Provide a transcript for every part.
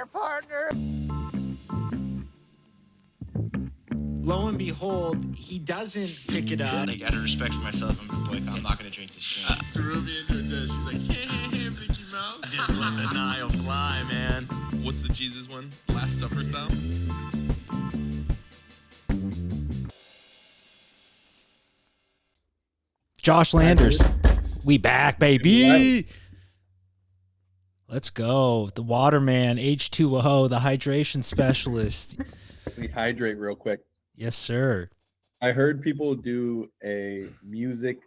there, partner. Lo and behold, he doesn't pick it up. Like, out of respect for myself, I'm not gonna drink this shit. Threw me into a dish. She's like, hey, Mickey Mouse. Just let the Nile fly, man. What's the Jesus one? Last Supper style? Josh Landers, we back, baby. Let's go. The Waterman, H2O, the hydration specialist. Let me hydrate real quick. Yes, sir. I heard people do a music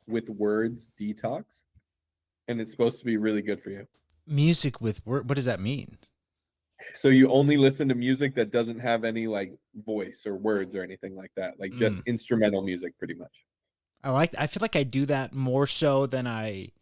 with words detox, and it's supposed to be really good for you. Music with word. What does that mean? So you only listen to music that doesn't have any like voice or words or anything like that, like just instrumental music, pretty much. I feel like I do that more so than I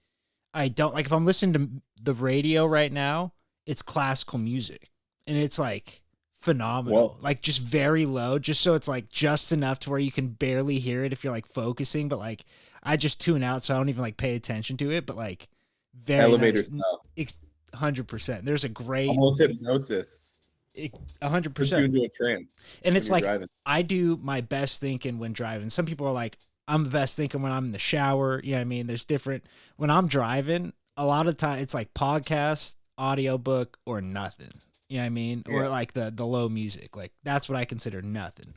don't like. If I'm listening to the radio right now, it's classical music, and it's like phenomenal. Whoa. Like just very low, just so it's like just enough to where you can barely hear it if you're like focusing, but like I just tune out, so I don't even like pay attention to it. But like very Elevator nice. 100%. There's a great almost hypnosis. 100%. Puts you into a trance. And it's like driving. I do my best thinking when driving. Some people are like, I'm the best thinking when I'm in the shower. You know what I mean? There's different. When I'm driving, a lot of time it's like podcast, audiobook, or nothing. You know what I mean? Yeah. Or like the low music. Like that's what I consider nothing.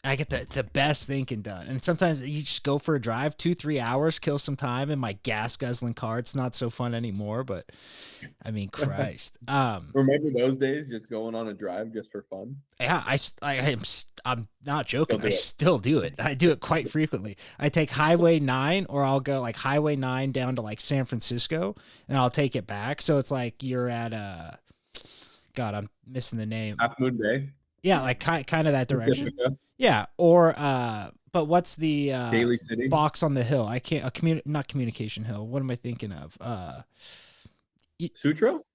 I get the best thinking done. And sometimes you just go for a drive, 2-3 hours, kill some time in my gas guzzling car. It's not so fun anymore, but I mean, Christ. Remember those days, just going on a drive just for fun? Yeah, I'm not joking. I still do it. I do it quite frequently. I take Highway 9, or I'll go like Highway 9 down to like San Francisco, and I'll take it back. So it's like you're at God, I'm missing the name. Half Moon Bay. Yeah, like kind of that direction. Pacifica. Yeah, or but what's the Daly City box on the hill? I can't not Communication Hill. What am I thinking of? Sutro?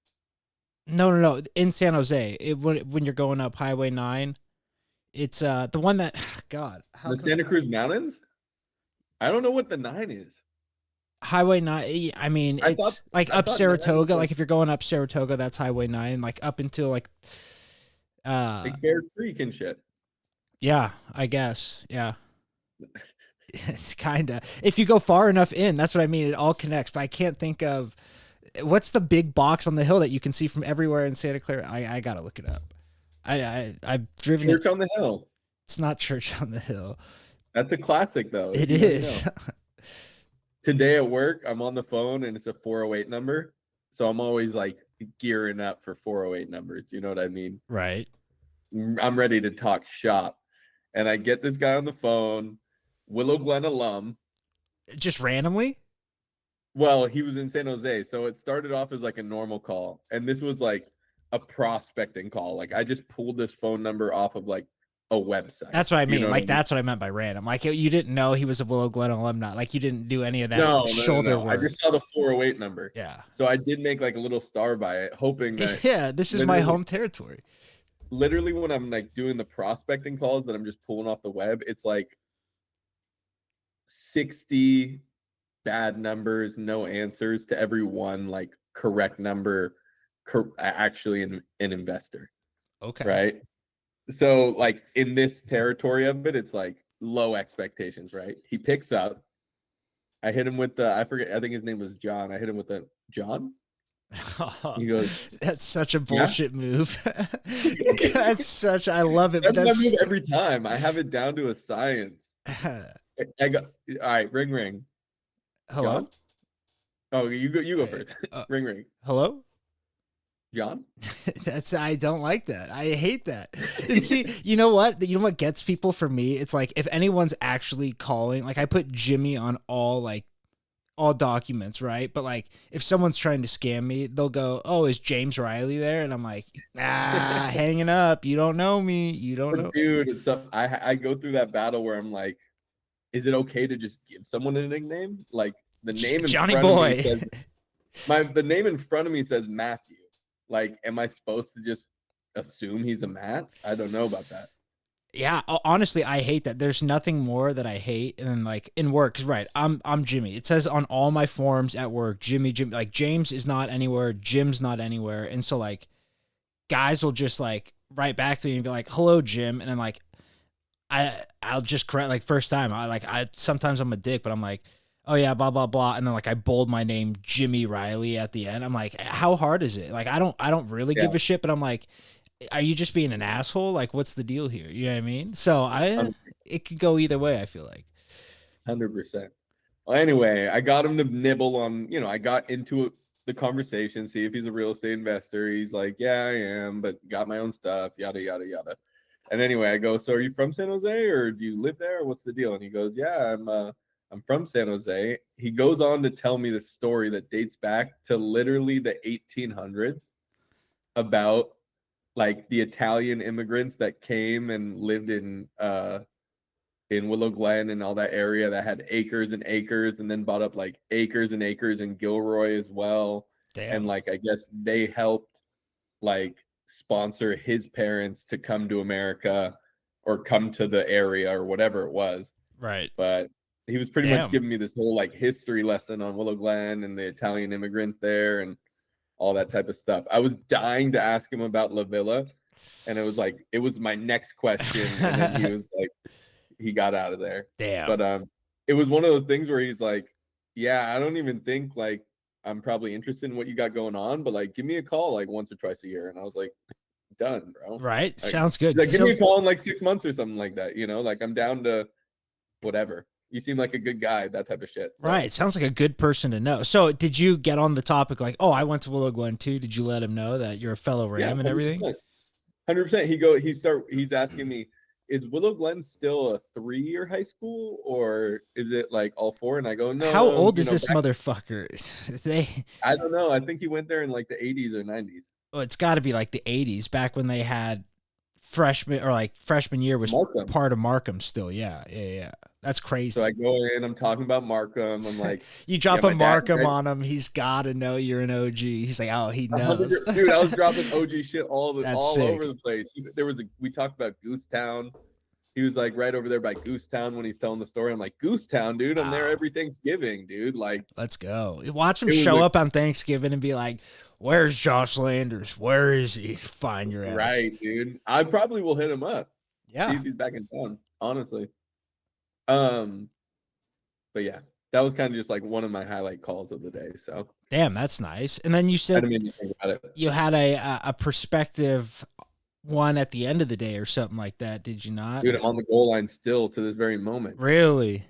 No. In San Jose, when you're going up Highway 9, it's the one that God. The Santa Cruz Mountains? I don't know what the 9 is. Highway 9. I mean, it's like up Saratoga. Like if you're going up Saratoga, that's Highway 9. Like up until like Bear Creek and shit. Yeah, I guess. Yeah. It's kind of, if you go far enough in, that's what I mean. It all connects, but I can't think of what's the big box on the hill that you can see from everywhere in Santa Clara. I got to look it up. I've driven Church on the Hill. It's not Church on the Hill. That's a classic though. It is. Today at work, I'm on the phone and it's a 408 number. So I'm always like gearing up for 408 numbers. You know what I mean? Right. I'm ready to talk shop. And I get this guy on the phone, Willow Glen alum. Just randomly? Well, he was in San Jose. So it started off as like a normal call. And this was like a prospecting call. Like I just pulled this phone number off of like a website. That's what I mean. You know like that's what I meant by random. Like you didn't know he was a Willow Glen alumni. Like you didn't do any of that shoulder work. I just saw the 408 number. Yeah. So I did make like a little star by it, hoping that yeah, this is my home territory. Literally when I'm like doing the prospecting calls that I'm just pulling off the web, it's like 60 bad numbers, no answers to every one like correct number, actually an investor. Okay. Right. So like in this territory of it, it's like low expectations, right? He picks up. I hit him with I think his name was John. I hit him with the John. He goes, that's such a bullshit move. I love it. That's my move every time. I have it down to a science. I go, all right, ring. Hello? John? Oh, you go first. Ring. Hello? John? I don't like that. I hate that. And see, you know what gets people for me? It's like if anyone's actually calling, like I put Jimmy on all documents, right? But like if someone's trying to scam me, they'll go, "Oh, is James Riley there?" And I'm like, hanging up. You don't know me. You don't know. Dude, it's up. I go through that battle where I'm like, is it okay to just give someone a nickname? Like the name in Johnny front Boy. Of me says, the name in front of me says Matthew. Like, am I supposed to just assume he's a Matt? I don't know about that. Yeah, honestly, I hate that. There's nothing more that I hate, and then like in work, 'cause right, I'm Jimmy. It says on all my forms at work, Jimmy, like James is not anywhere, Jim's not anywhere, and so like guys will just like write back to me and be like, "Hello, Jim," and then like I'll just correct like first time I sometimes I'm a dick, but I'm like, "Oh yeah, blah blah blah," and then like I bold my name Jimmy Riley at the end. I'm like, how hard is it? Like I don't really give a shit, but I'm like, are you just being an asshole? Like, what's the deal here? You know what I mean? So it could go either way. I feel like 100%. Well, anyway, I got him to nibble on, I got into the conversation, see if he's a real estate investor. He's like, yeah, I am, but got my own stuff, yada, yada, yada. And anyway, I go, so are you from San Jose or do you live there? What's the deal? And he goes, yeah, I'm from San Jose. He goes on to tell me the story that dates back to literally the 1800s about like the Italian immigrants that came and lived in Willow Glen and all that area that had acres and acres, and then bought up like acres and acres in Gilroy as well. damn. And like I guess they helped like sponsor his parents to come to America or come to the area or whatever it was. Right. But he was pretty Damn. much giving me this whole like history lesson on Willow Glen and the Italian immigrants there and all that type of stuff. I was dying to ask him about La Villa, and it was my next question, and then he was like, he got out of there. Damn. But it was one of those things where he's like, yeah, I don't even think like I'm probably interested in what you got going on, but like give me a call like once or twice a year. And I was like, done, bro. Right. Like, Sounds good. like give me a call in like 6 months or something like that, like I'm down to whatever. You seem like a good guy, that type of shit. So. Right. Sounds like a good person to know. So did you get on the topic like, oh, I went to Willow Glen too? Did you let him know that you're a fellow Ram and everything? 100%. He's asking me, is Willow Glen still a 3-year high school or is it like all 4? And I go, no. How old is this motherfucker? I don't know. I think he went there in like the 80s or 90s. Oh, it's got to be like the 80s, back when they had freshman year was Markham. part of Markham still. Yeah. That's crazy. So I go in, I'm talking about Markham. I'm like, you drop a Markham on him, he's got to know you're an OG. He's like, oh, he knows. Dude, I was dropping OG shit all sick. over the place. We talked about Goosetown. He was like right over there by Goosetown when he's telling the story. I'm like, Goosetown, dude. I'm there every Thanksgiving, dude. Like, let's go. Watch him show up on Thanksgiving and be like, where's Josh Landers? Where is he? Find your ass. Right, dude. I probably will hit him up. Yeah. See if he's back in town, honestly. But yeah, that was kind of just like one of my highlight calls of the day. So damn, that's nice. And then you said you had a perspective one at the end of the day or something like that, did you not? Dude, I'm on the goal line still to this very moment. Really?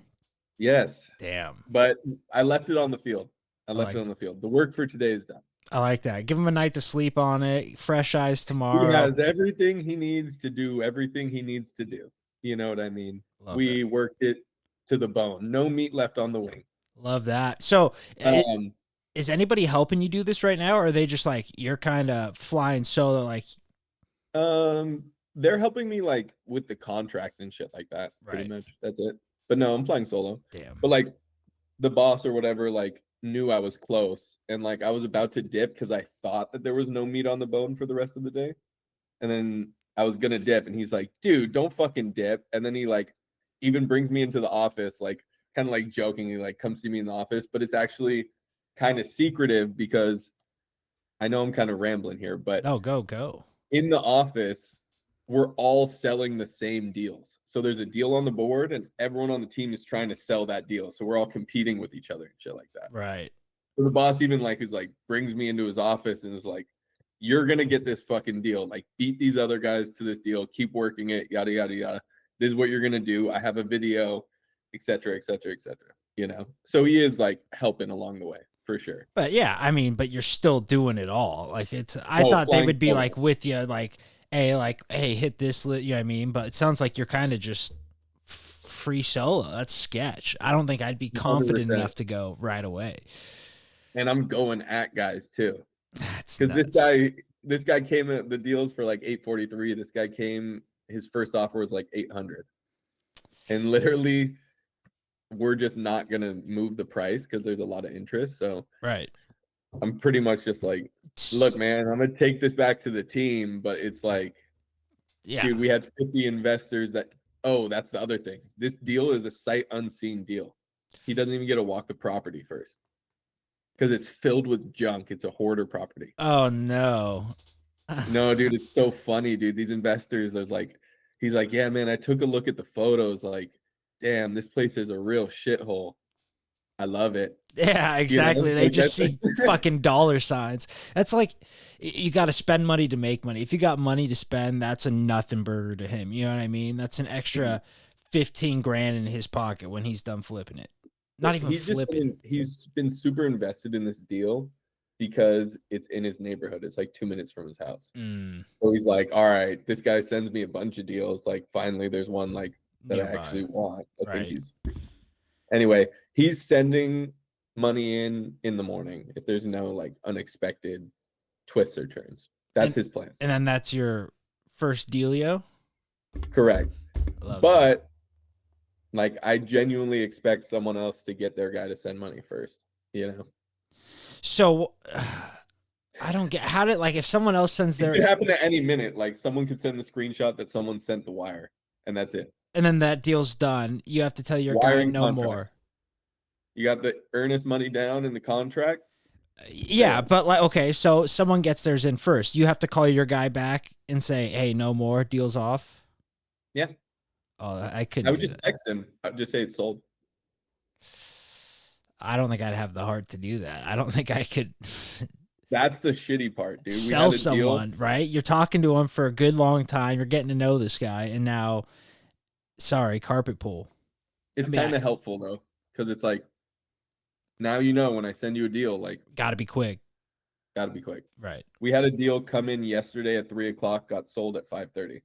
Yes. Damn. But I left it on the field. The work for today is done. I like that. Give him a night to sleep on it. Fresh eyes tomorrow. He has everything he needs to do everything he needs to do. You know what I mean? We worked it to the bone. No meat left on the wing. Love that. So is anybody helping you do this right now? Or are they just like, you're kind of flying solo? Like, they're helping me like with the contract and shit like that. Right. Pretty much. That's it. But no, I'm flying solo. Damn. But like the boss or whatever, like knew I was close. And like I was about to dip because I thought that there was no meat on the bone for the rest of the day. And then I was gonna dip, and he's like, dude, don't fucking dip. And then he like even brings me into the office, like kind of like jokingly, like, come see me in the office. But it's actually kind of secretive because I know I'm kind of rambling here, but go. In the office, we're all selling the same deals. So there's a deal on the board, and everyone on the team is trying to sell that deal. So we're all competing with each other and shit like that. Right. So the boss even like is like brings me into his office and is like, you're going to get this fucking deal. Like, beat these other guys to this deal. Keep working it, yada, yada, yada. This is what you're going to do. I have a video, et cetera, et cetera, et cetera. So he is, like, helping along the way, for sure. But, yeah, I mean, but you're still doing it all. Like, I thought they would be, like, with you, like, hey, hit this, you know what I mean? But it sounds like you're kind of just free solo. That's sketch. I don't think I'd be confident 100%. Enough to go right away. And I'm going at guys, too. Because this guy came at the deals for like $843. This guy came, his first offer was like $800, and literally we're just not gonna move the price because there's a lot of interest. So right, I'm pretty much just like, look, man, I'm gonna take this back to the team, but it's like Yeah. Dude, we had 50 investors that. Oh, that's the other thing. This deal is a sight unseen deal. He doesn't even get to walk the property first because it's filled with junk. It's a hoarder property. Oh no. No, dude, it's so funny, dude. These investors are like, he's like, yeah, man, I took a look at the photos. Like, damn, this place is a real shithole. I love it. Yeah, exactly. They Like, just see fucking dollar signs. That's like, you got to spend money to make money. If you got money to spend, that's a nothing burger to him. You know what I mean? That's an extra 15 grand in his pocket when he's done flipping it. Not even flipping. He's been super invested in this deal because it's in his neighborhood. It's like 2 minutes from his house. So he's like, all right, this guy sends me a bunch of deals. Like, finally, there's one like that Nearby. I actually want. I Right. think he's. Anyway, he's sending money in the morning if there's no like unexpected twists or turns. That's his plan. And then that's your first dealio? Correct. Love But like, I genuinely expect someone else to get their guy to send money first, you know? So I don't get how did, like, if someone else sends It their, could happen at any minute. Like, someone could send the screenshot that someone sent the wire, and that's it. and then that deal's done, you have to tell your guy Wiring no contract. more. You got the earnest money down in the contract. Yeah, but like, okay, so someone gets theirs in first. You have to call your guy back and say, hey, no more, deal's off. Yeah. Oh, I couldn't. I would do just that. text him. I would just say it's sold. I don't think I'd have the heart to do that. I don't think I could That's the shitty part, dude. sell we had a someone, right? You're talking to him for a good long time. You're getting to know this guy, and now, sorry, carpet pull. It's I mean, kind of helpful though, because it's like, now you know when I send you a deal, like, Got to be quick, gotta be quick. right? We had a deal come in yesterday at 3:00, got sold at 5:30.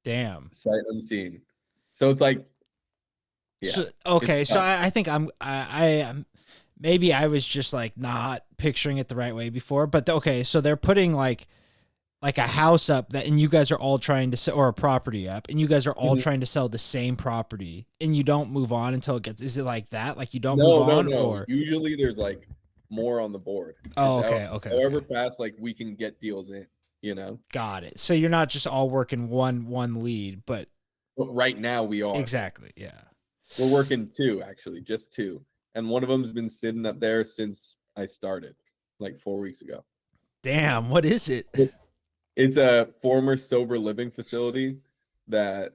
Damn. Sight unseen. So it's like, yeah. So, okay, it's so tough. I think I maybe I was just like not picturing it the right way before, but okay, so they're putting like a house up that, and you guys are all trying to sell, or a property up, and you guys are all trying to sell the same property, and you don't move on until it gets. Is it like that? Like you don't move on, or Usually there's like more on the board. oh, It's okay. However fast like we can get deals in, you know. Got it. So you're not just all working one lead, but But right now we are. exactly, yeah. We're working two, actually, just two. And one of them's been sitting up there since I started, like 4 weeks ago. Damn, what is it? It's a former sober living facility that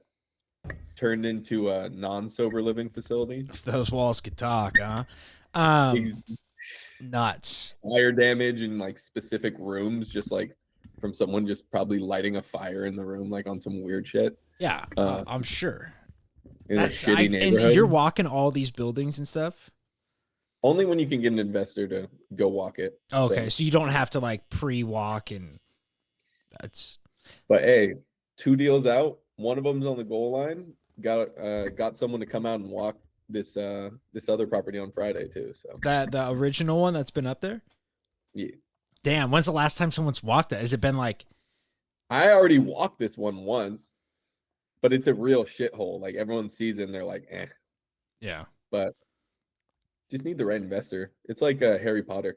turned into a non-sober living facility. If those walls could talk, huh? Nuts. Fire damage in like specific rooms, just like from someone just probably lighting a fire in the room, like on some weird shit. Yeah, I'm sure. In a shitty neighborhood. And you're walking all these buildings and stuff? Only when you can get an investor to go walk it. Okay, so you don't have to like pre-walk, and that's. But hey, 2 deals out. One of them's on the goal line. Got someone to come out and walk this other property on Friday too. So That the original one that's been up there? yeah. Damn, when's the last time someone's walked that? Has it been like? I already walked this one once, but it's a real shithole. Like everyone sees it and they're like, eh. Yeah. But just need the right investor. It's like a Harry Potter.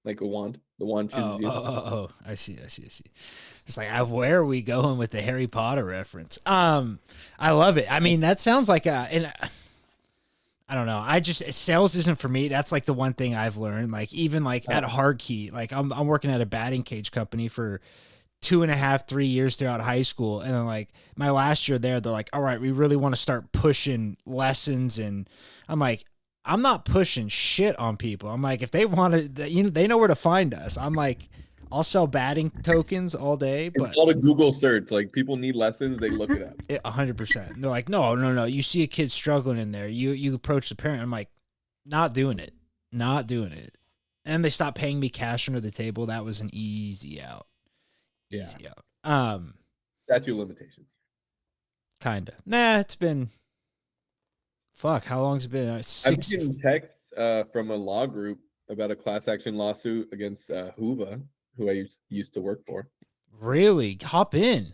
Like a wand. The wand chooses you. Oh, I see. It's like, where are we going with the Harry Potter reference? I love it. I mean, that sounds like I don't know. Sales isn't for me. That's like the one thing I've learned. Like even like at Hardkey, like I'm working at a batting cage company for 2.5, 3 years throughout high school. And then like my last year there, they're like, all right, we really want to start pushing lessons. And I'm like, I'm not pushing shit on people. I'm like, if they want to, you know, they know where to find us. I'm like, I'll sell batting tokens all day, but It's called a Google search. Like people need lessons, they look it up. 100%. And they're like, no. You see a kid struggling in there. You approach the parent. I'm like, not doing it. And they stopped paying me cash under the table. That was an easy out. Yeah. Easy out. Statute of limitations. Kind of. Nah, it's been. Fuck, how long's it been? I'm 6. getting texts from a law group about a class action lawsuit against Hoover, who I used to work for. Really? Hop in.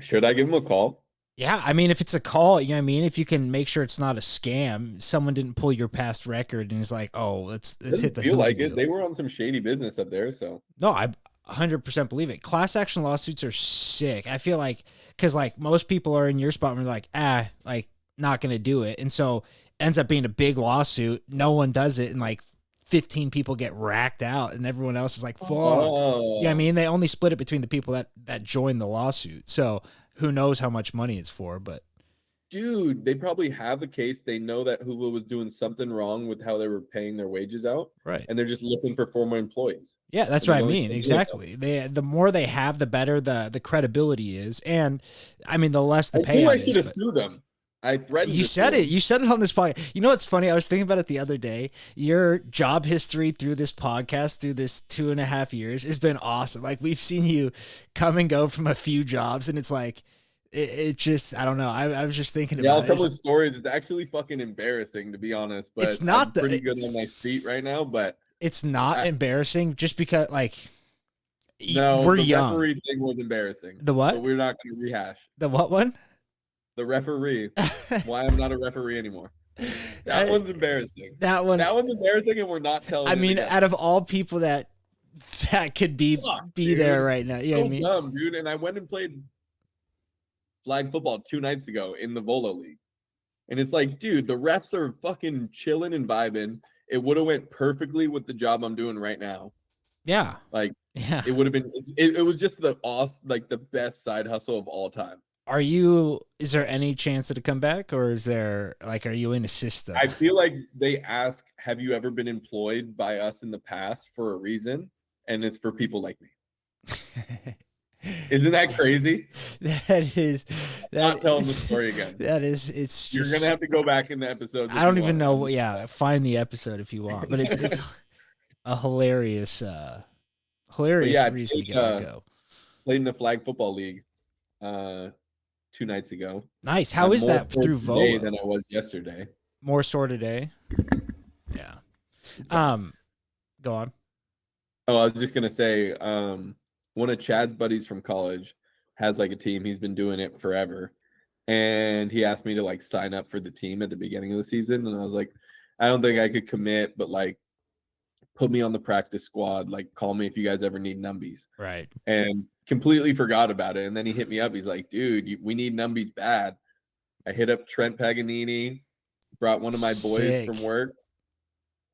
Should I give him a call? Yeah, I mean, if it's a call, you know what I mean? If you can make sure it's not a scam, someone didn't pull your past record and is like, oh, let's hit the feel Hoover like it. deal. They were on some shady business up there, so No, 100% believe it. Class action lawsuits are sick. I feel like, because like most people are in your spot and they're like, like not gonna do it, and so ends up being a big lawsuit. No one does it, and like 15 people get racked out, and everyone else is like, fuck. Yeah, I mean, they only split it between the people that joined the lawsuit. So who knows how much money it's for, but. Dude, they probably have a case. They know that Hulu was doing something wrong with how they were paying their wages out. Right. And they're just looking for former employees. Yeah, that's what I mean. Exactly. The more they have, the better the credibility is. And I mean, the less the payout I should have sued them. I threatened. You said it. You said it on this podcast. You know what's funny? I was thinking about it the other day. Your job history through this podcast, through this 2.5 years, has been awesome. Like, we've seen you come and go from a few jobs, and it's like, it just, I don't know. I was just thinking about it. Yeah, I'll tell the stories. It's actually fucking embarrassing, to be honest. But it's not pretty good on my feet right now. But it's not embarrassing just because, like, no, we're the young. referee thing was embarrassing. The what? But we're not going to rehash. The what one? The referee. Why I'm not a referee anymore. That one's embarrassing. That one's embarrassing, and we're not telling. I mean, out of all people that could be there right now, you know what I mean? Dumb, dude. And I went and played flag football 2 nights ago in the Volo League. And it's like, dude, the refs are fucking chilling and vibing. It would have went perfectly with the job I'm doing right now. Yeah. Like, yeah. It would have been, it was just the best side hustle of all time. Is there any chance that it come back, or is there, like, are you in a system? I feel like they ask, have you ever been employed by us in the past for a reason? And it's for people like me. Isn't that crazy? That is. I'm not telling the story again. That is. It's. Just, you're gonna have to go back in the episode. I don't even know. Yeah, find the episode if you want. But it's a hilarious reason to go. Played in the flag football league 2 nights ago. Nice. How is that through Volo? Than I was yesterday. More sore today. Yeah. Go on. Oh, I was just gonna say. One of Chad's buddies from college has like a team. He's been doing it forever. And he asked me to like sign up for the team at the beginning of the season. And I was like, I don't think I could commit, but like put me on the practice squad. Like call me if you guys ever need numbies. Right. And completely forgot about it. And then he hit me up. He's like, dude, we need numbies bad. I hit up Trent Paganini, brought one of my boys from work.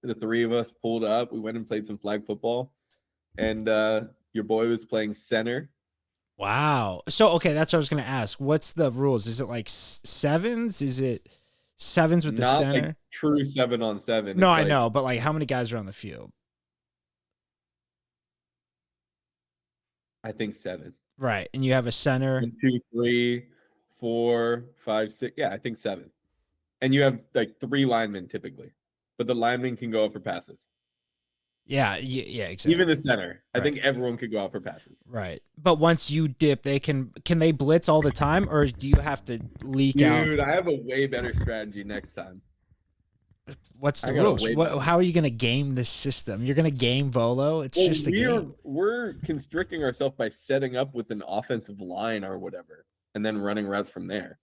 The 3 of us pulled up. We went and played some flag football. And your boy was playing center. Wow. So, okay, that's what I was going to ask. What's the rules? Is it like sevens? Is it sevens with the center? Like true 7-on-7. No, I know, but like how many guys are on the field? I think 7. Right. And you have a center. 1, 2, 3, 4, 5, 6. Yeah, I think 7. And you have like 3 linemen typically, but the linemen can go up for passes. Yeah, exactly. Even the center. Right. I think everyone could go out for passes. Right. But once you dip, they can they blitz all the time, or do you have to leak out? Dude, I have a way better strategy next time. What's the rules? How are you going to game this system? You're going to game Volo? It's just a game. We're constricting ourselves by setting up with an offensive line or whatever, and then running routes from there.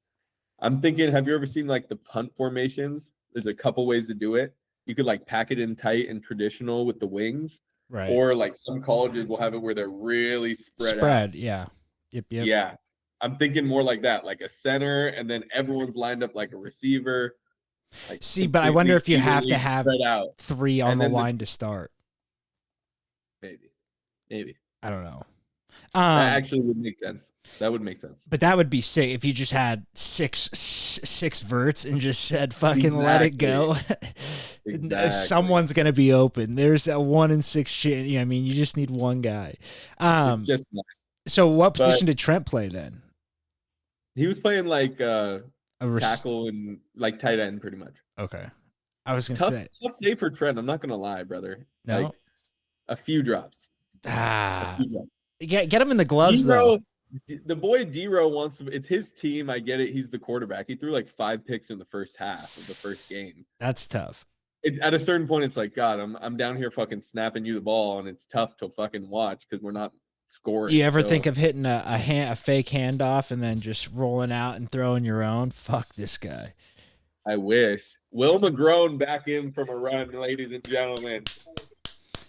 I'm thinking, have you ever seen like the punt formations? There's a couple ways to do it. You could like pack it in tight and traditional with the wings. Right. Or like some colleges will have it where they're really spread out. Yeah. Yep. Yeah. I'm thinking more like that, like a center, and then everyone's lined up like a receiver. Like see, but I wonder if you have to have 3 on the line to start. Maybe. I don't know. That actually would make sense. That would make sense. But that would be sick if you just had six verts and just said fucking let it go. If someone's gonna be open, there's a 1 in 6 chance. I mean, you just need one guy. It's just so what position did Trent play then? He was playing like tackle and like tight end pretty much. Okay. I was gonna say tough day for Trent. I'm not gonna lie, brother. No? Like a few drops. Get him in the gloves though. The boy D-Row wants to, it's his team. I get it. He's the quarterback. He threw like 5 picks in the first half of the first game. That's tough. At a certain point, it's like, God, I'm down here fucking snapping you the ball, and it's tough to fucking watch because we're not scoring. You ever think of hitting a fake handoff and then just rolling out and throwing your own? Fuck this guy. I wish. Will McGrone back in from a run, ladies and gentlemen.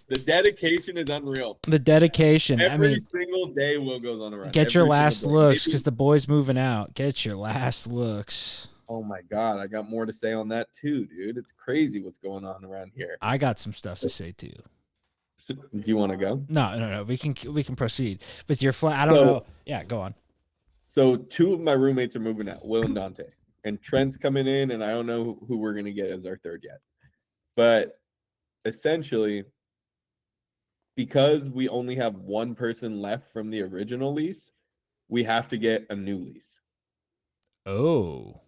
The dedication is unreal. The dedication. Every single day Will goes on a run. Get your Every last single day. looks Maybe- because the boy's moving out. Get your last looks. Oh my God, I got more to say on that too, dude. It's crazy what's going on around here. I got some stuff to say too. So, do you want to go? No. We can proceed with your flat. I don't know. Yeah, go on. So 2 of my roommates are moving out, Will and Dante, and Trent's coming in, and I don't know who we're gonna get as our third yet. But essentially, because we only have one person left from the original lease, we have to get a new lease. Oh.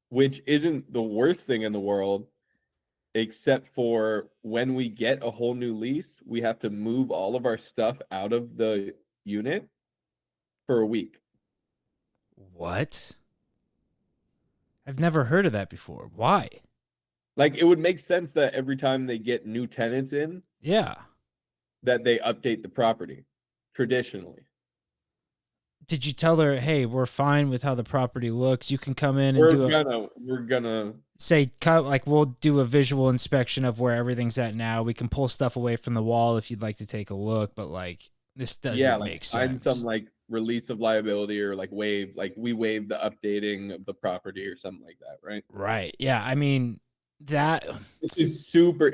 Which isn't the worst thing in the world, except for when we get a whole new lease, we have to move all of our stuff out of the unit for a week. What? I've never heard of that before. Why? Like, it would make sense that every time they get new tenants in, Yeah. that they update the property traditionally. Did you tell her, hey, we're fine with how the property looks? You can come in and We're gonna say, like, we'll do a visual inspection of where everything's at now. We can pull stuff away from the wall if you'd like to take a look, but like, this doesn't make sign sense. some like release of liability or like we waive the updating of the property or something like that, right? Right. Yeah. I mean, that This is super.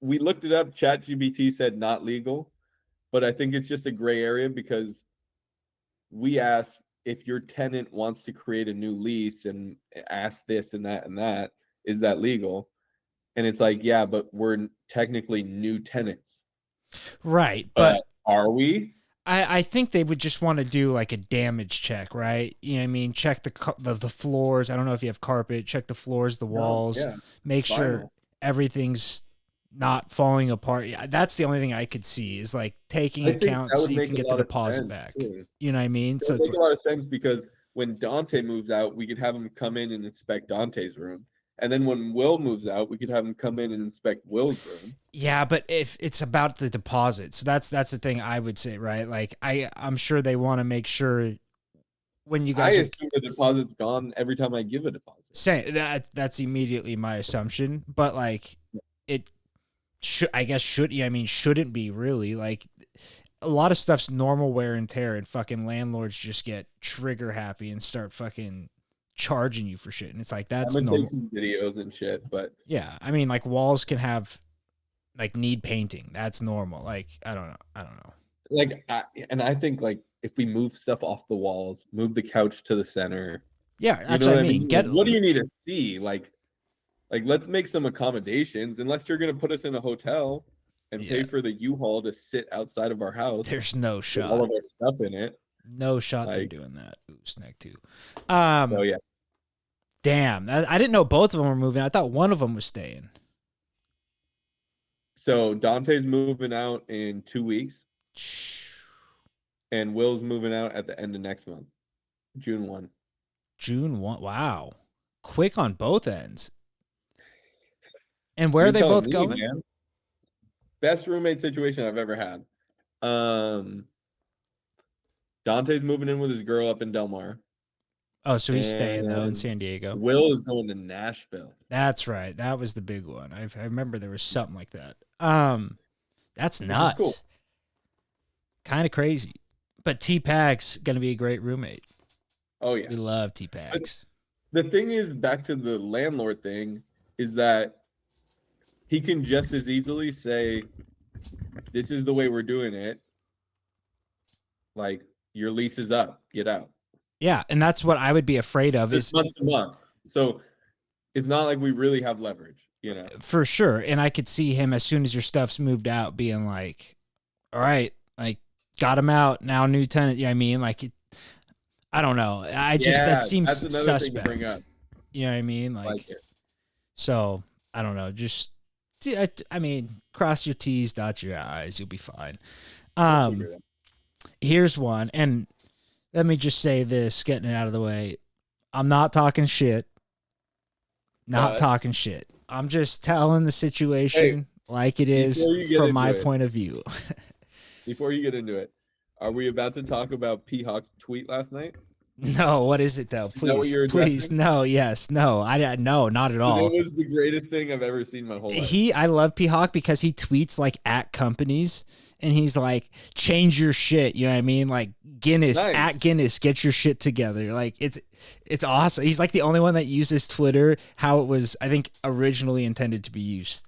We looked it up. ChatGPT said not legal, but I think it's just a gray area because we asked if your tenant wants to create a new lease and ask this and that, is that legal? And it's like, yeah, but we're technically new tenants. right. But Are we? I think they would just want to do like a damage check, right? You know what I mean? Check the floors. I don't know if you have carpet. Check the floors, the walls. Yeah. Make sure Vinyl. everything's not falling apart. Yeah, that's the only thing I could see is like taking I think account that so would you make can a get the lot of deposit sense, back. too. You know what I mean? It So would it's make a lot of sense because when Dante moves out, we could have him come in and inspect Dante's room. And then when Will moves out, we could have him come in and inspect Will's room. yeah, but if it's about the deposit, so that's the thing I would say, right? Like I'm sure they want to make sure when you guys assume the deposit's gone every time I give a deposit. say that's immediately my assumption, but like it should, I guess shouldn't be really. Like a lot of stuff's normal wear and tear, and fucking landlords just get trigger happy and start fucking charging you for shit, and it's like that's I'm gonna normal. take some videos and shit, but Yeah, I mean, like walls can have like need painting. That's normal. Like I don't know. like I think like if we move stuff off the walls, move the couch to the center. Yeah, You that's know what I mean. Like, what do you need to see? Like let's make some accommodations. Unless you're gonna put us in a hotel and pay Yeah. for the U-Haul to sit outside of our house. There's no with shot. all of our stuff in it. No shot they're Like- doing that. Ooh, snag two. So yeah. Damn. I didn't know both of them were moving. I thought one of them was staying. So Dante's moving out in 2 weeks, and Will's moving out at the end of next month, June 1. June 1. Wow. Quick on both ends. And where You're are they telling both me, going? man. Best roommate situation I've ever had. Dante's moving in with his girl up in Del Mar. Oh, so he's staying though in And San Diego. Will is going to Nashville. That's right. That was the big one. I remember there was something like that. That's is nuts. cool. Kind of crazy. But T-Pag's gonna be a great roommate. Oh yeah. We love T-Pags. The thing is, back to the landlord thing, is that he can just as easily say, "This is the way we're doing it. Like your lease is up. Get out." Yeah, and that's what I would be afraid of It's is month to month. So it's not like we really have leverage, you know. for sure. And I could see him as soon as your stuff's moved out being like, all right, like got him out. Now new tenant. Yeah, I mean, like I don't know. I just that seems that's another thing to suspect. bring up. You know what I mean? Like it. so I don't know. Just I mean, cross your T's, dot your I's, you'll be fine. Figure it out. Here's one, and let me just say this, getting it out of the way. I'm not talking shit. Not But- talking shit. I'm just telling the situation like it is before you get from into my it- point of view. Before you get into it, are we about to talk about P Hawk's tweet last night? No, what is it though? Is that what Please, you're please, addressing? no, yes, no, no, not at all. It was the greatest thing I've ever seen in my whole life. I love P-Hawk because he tweets like at companies and he's like, change your shit. You know what I mean? Like Guinness, Nice. at Guinness, get your shit together. Like it's awesome. He's like the only one that uses Twitter how it was, I think, originally intended to be used.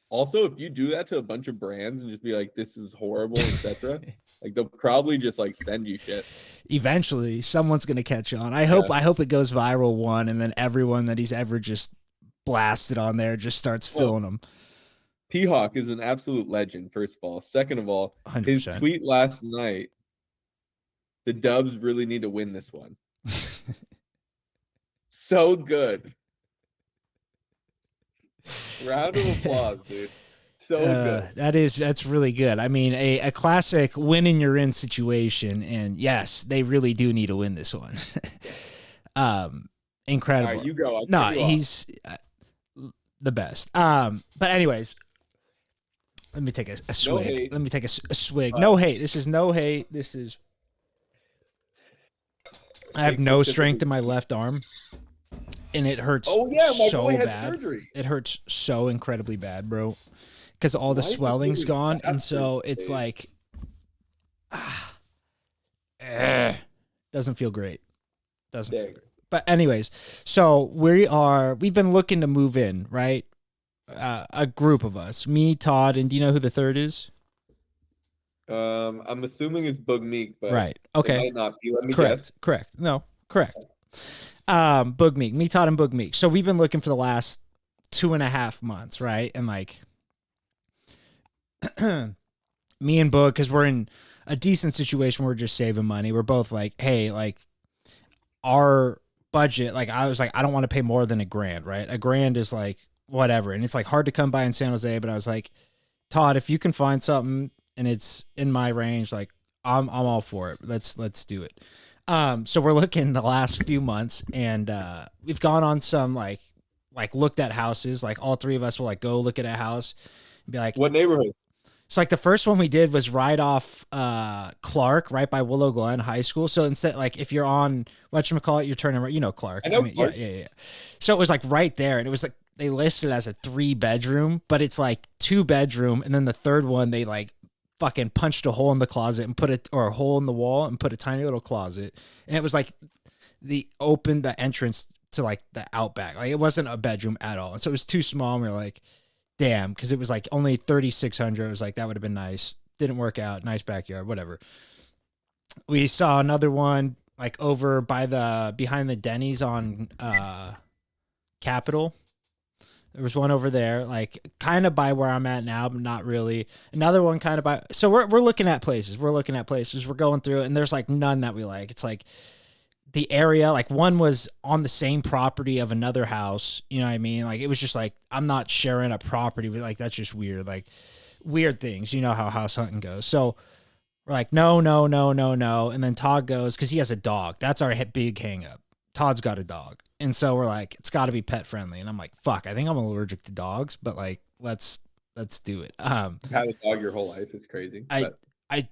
Also, if you do that to a bunch of brands and just be like, this is horrible, etc., like they'll probably just like send you shit. Eventually, someone's gonna catch on. I hope it goes viral one, and then everyone that he's ever just blasted on there just starts filling them. P-Hawk is an absolute legend, first of all. Second of all, 100%. his tweet last night, the Dubs really need to win this one. So good. Round of applause, dude. So good. That's really good. I mean, a classic win and you're in situation, and yes, they really do need to win this one. Incredible. All right, you go. No, he's the best. But anyways, let me take a swig. Let me take a swig. No hate. This is no hate. This is. I have no strength in my left arm, and it hurts. Oh yeah, my so boy had bad. surgery. It hurts so incredibly bad, bro. Because all the swelling's gone, and so it's like, doesn't feel great. Doesn't feel great. But anyways, so we've been looking to move in, right? A group of us, me, Todd, and do you know who the third is? I'm assuming it's Boog Meek, but right. Okay. It might not be. Let me Correct. guess. Correct. No, correct. Boog Meek, me, Todd, and Boog Meek. So we've been looking for the last 2.5 months, right? And like, me and Boog, because we're in a decent situation, we're just saving money. We're both like, hey, like our budget, like I was like, I don't want to pay more than $1,000, right? $1,000 is like whatever, and it's like hard to come by in San Jose. But I was like, Todd, if you can find something and it's in my range, like I'm all for it. Let's do it. So we're looking the last few months, and we've gone on some like looked at houses. Like all three of us will like go look at a house and be like, what neighborhood? So like the first one we did was right off Clark, right by Willow Glen High School. So instead, like if you're on whatchamacallit, you're turning right, you know Clark. I know Clark. Yeah. So it was like right there, and it was like they listed it as a 3-bedroom, but it's like 2-bedroom, and then the third one they like fucking punched a hole in the closet and put it, or a hole in the wall and put a tiny little closet, and it was like the entrance to like the outback. Like it wasn't a bedroom at all, and so it was too small. And we were like, damn, because it was like only 3,600. It was like that would have been nice. Didn't work out. Nice backyard, whatever. We saw another one like over by behind the Denny's on Capitol. There was one over there, like kind of by where I'm at now, but not really. Another one kind of by. So we're looking at places. We're going through it, and there's like none that we like. It's like the area, like one was on the same property of another house. You know what I mean? Like it was just like, I'm not sharing a property, but like that's just weird. Like weird things. You know how house hunting goes. So we're like, no. And then Todd goes, because he has a dog. That's our big hang up. Todd's got a dog. And so we're like, it's got to be pet friendly. And I'm like, fuck, I think I'm allergic to dogs, but like, let's do it. You've had a dog your whole life. It's crazy.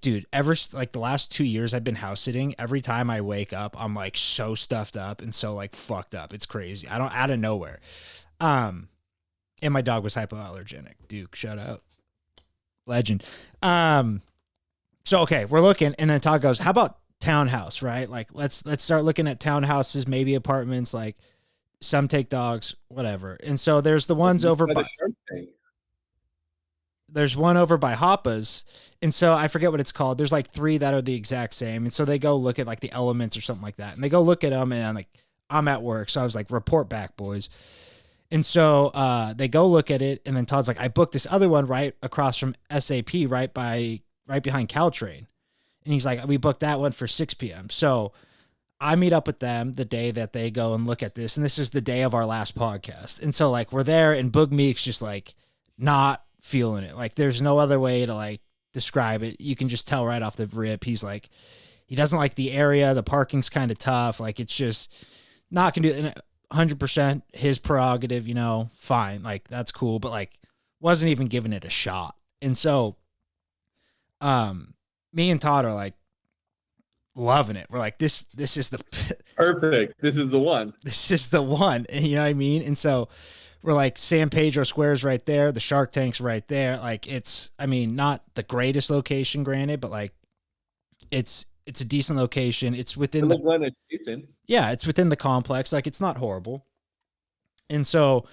Dude, ever like the last 2 years I've been house sitting, every time I wake up, I'm like so stuffed up and so like fucked up. It's crazy. I don't, out of nowhere. And my dog was hypoallergenic. Duke, shout out. Legend. So, okay, we're looking, and then Todd goes, how about townhouse, right? Like, let's start looking at townhouses, maybe apartments, like some take dogs, whatever. And so there's the ones over by, there's one over by Hoppa's. And so I forget what it's called. There's like 3 that are the exact same. And so they go look at like the elements or something like that. And they go look at them, and I'm at work. So I was like, report back, boys. And so they go look at it. And then Todd's like, I booked this other one right across from SAP, right behind Caltrain. And he's like, we booked that one for 6 p.m. So I meet up with them the day that they go and look at this. And this is the day of our last podcast. And so like, we're there, and Boog Meek's just like not feeling it. Like there's no other way to like describe it. You can just tell right off the rip. He's like, he doesn't like the area. The parking's kind of tough. Like it's just not gonna do 100% his prerogative, you know, fine. Like that's cool. But like wasn't even giving it a shot. And so, me and Todd are like, loving it. We're like, this is the Perfect. This is the one. this is the one. You know what I mean? And so we're like, San Pedro Square's right there. The Shark Tank's right there. Like, it's, I mean, not the greatest location, granted, but like, it's a decent location. It's within Willow Glen adjacent. yeah, it's within the complex. Like, it's not horrible. And so,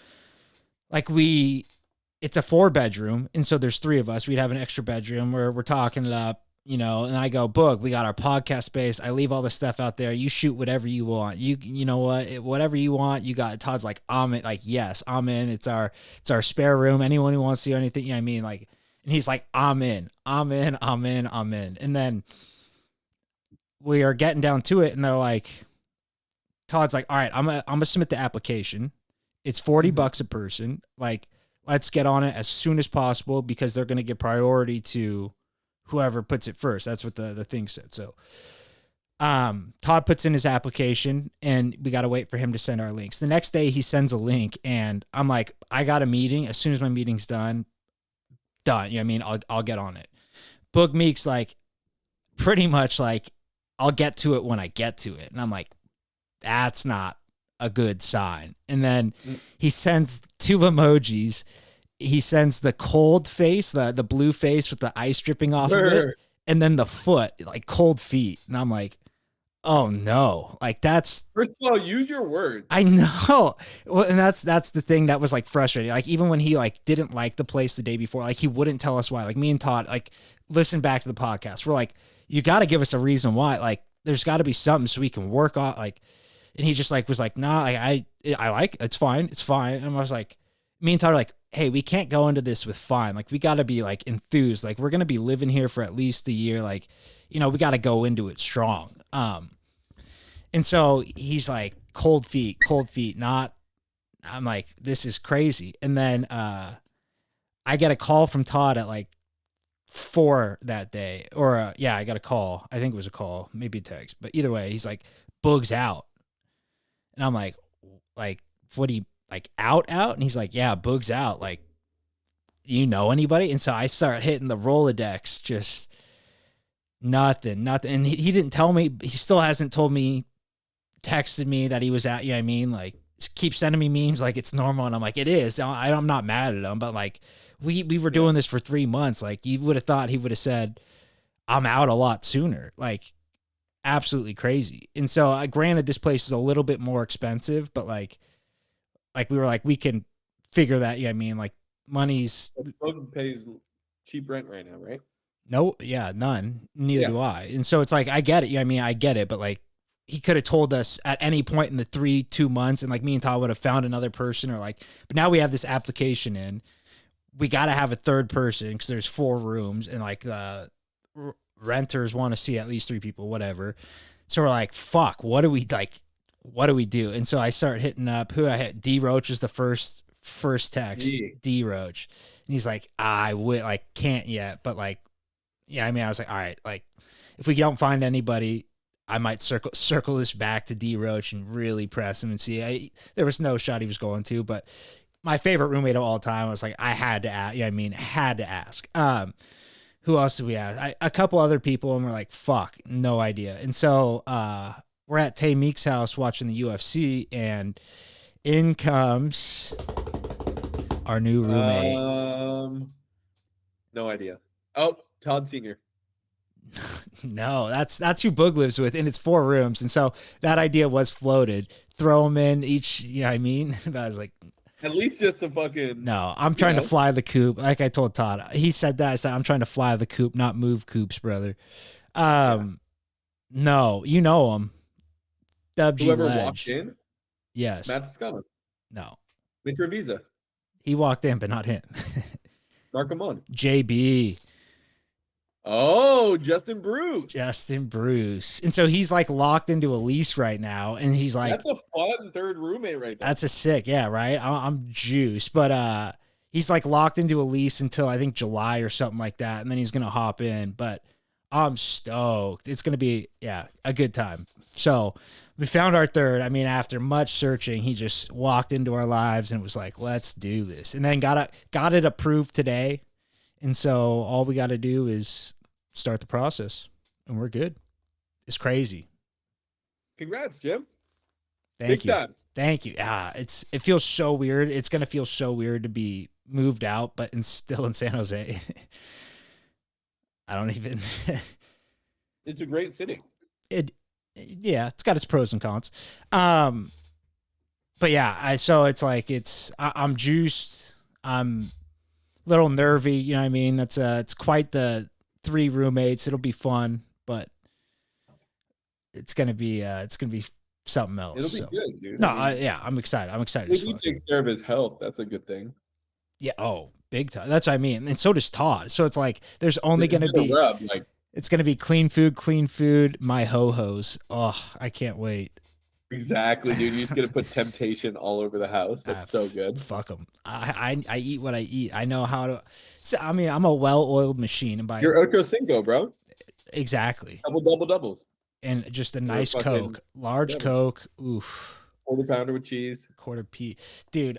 like, it's a 4-bedroom. And so there's 3 of us. We'd have an extra bedroom where we're talking it up, you know, and I go, Boog, we got our podcast space. I leave all the stuff out there. You shoot whatever you want. You know what, whatever you want, you got. Todd's like, I'm in. Like, yes, I'm in. It's our spare room. Anyone who wants to do anything, you know what I mean? Like, and he's like, I'm in. And then we are getting down to it, and they're like, Todd's like, all right, I'm gonna submit the application. It's $40 a person. Like, let's get on it as soon as possible because they're gonna give priority to whoever puts it first. That's what the thing said. So Todd puts in his application, and we got to wait for him to send our links. The next day he sends a link, and I'm like, I got a meeting. As soon as my meeting's done. You know what I mean? I'll get on it. Boog Meek's like, pretty much like, I'll get to it when I get to it. And I'm like, that's not a good sign. And then he sends 2 emojis. He sends the cold face, the blue face with the ice dripping off of it, and then the foot, like cold feet. And I'm like, oh no, like that's. First of all, use your words. I know. Well, and that's the thing that was like frustrating. Like, even when he like didn't like the place the day before, like he wouldn't tell us why. Like, me and Todd, like, listen back to the podcast. We're like, you got to give us a reason why. Like, there's got to be something so we can work on. Like, and he just like was like, nah, I like it's fine. And I was like, me and Todd are like, hey, we can't go into this with fine. Like, we got to be like enthused. Like, we're going to be living here for at least a year. Like, you know, we got to go into it strong. And so he's like, cold feet, not, I'm like, this is crazy. And then, I get a call from Todd at like 4 that day, or, I got a call. I think it was a call, maybe a text, but either way, he's like, Boog's out. And I'm like, what do you, like, out? And he's like, yeah, Boog's out. Like, you know anybody? And so I start hitting the Rolodex, just nothing. And he didn't tell me, he still hasn't told me, texted me that he was out. You know what I mean? Like, keep sending me memes like it's normal. And I'm like, it is. I'm not mad at him, but like, we were doing this for 3 months. Like, you would have thought he would have said, I'm out a lot sooner. Like, absolutely crazy. And so, granted, this place is a little bit more expensive, but like we were like, we can figure that. You know what I mean? Like, money's. Boog pays cheap rent right now, right? No, none. Neither do I. And so it's like, I get it. You know what I mean? I get it, but like, he could have told us at any point in the 2 months, and like, me and Todd would have found another person, or like, but now we have this application in. We got to have a third person because there's 4 rooms, and like the renters want to see at least 3 people, whatever. So we're like, fuck, what do we do? And so I start hitting up who I hit. D Roach is the first text. D Roach. And he's like, I would like, can't yet, but like, yeah, I mean, I was like, all right, like, if we don't find anybody, I might circle this back to D Roach and really press him and see. There was no shot he was going to, but my favorite roommate of all time, I was like, I had to ask. Yeah, I mean, had to ask. Who else did we ask? A couple other people, and we're like, fuck, no idea. And so we're at Tay Meek's house watching the UFC, and in comes our new roommate. No idea. Oh, Todd Senior. No, that's who Boog lives with, and it's 4 rooms. And so that idea was floated. Throw them in each, you know what I mean? But I was like, at least just a fucking. No, I'm trying to fly the coop. Like I told Todd, he said that. I said, I'm trying to fly the coop, not move coops, brother. No, you know him. WG Whoever Ledge. walked in? Yes. Matt Scott. No. Mitra Visa. He walked in, but not him. Narcomon. JB. Oh, Justin Bruce. And so he's like locked into a lease right now, and he's like, that's a fun third roommate right there. That's a sick, yeah, right? I'm juiced, but he's like locked into a lease until I think July or something like that, and then he's gonna hop in. But I'm stoked. It's gonna be a good time. So we found our third. I mean, after much searching, he just walked into our lives and was like, let's do this. And then got it approved today. And so all we got to do is start the process, and we're good. is crazy. Congrats, Jim. Thank Big you. time. Thank you. It feels so weird. It's gonna feel so weird to be moved out, but still in San Jose. I don't even. It's a great city. Yeah, it's got its pros and cons. But yeah, so it's like I'm juiced. I'm a little nervy. You know what I mean? It's quite the 3 roommates. It'll be fun, but it's gonna be something else. It'll be good, dude. No, I mean, yeah, I'm excited. I'm excited. if he takes care of his health, that's a good thing. Yeah. Oh, big time. That's what I mean. And so does Todd. So it's like there's only going to be it's going to be clean food, my ho-hos. Oh, I can't wait. Exactly, dude. You're just gonna put temptation all over the house. That's so good. Fuck them. I eat what I eat. I know how to. I mean, I'm a well-oiled machine. And You're Ocho Cinco, bro. Exactly. Doubles. And just a nice Coke, large Coke. Oof. Quarter pounder with cheese. Quarter P, dude.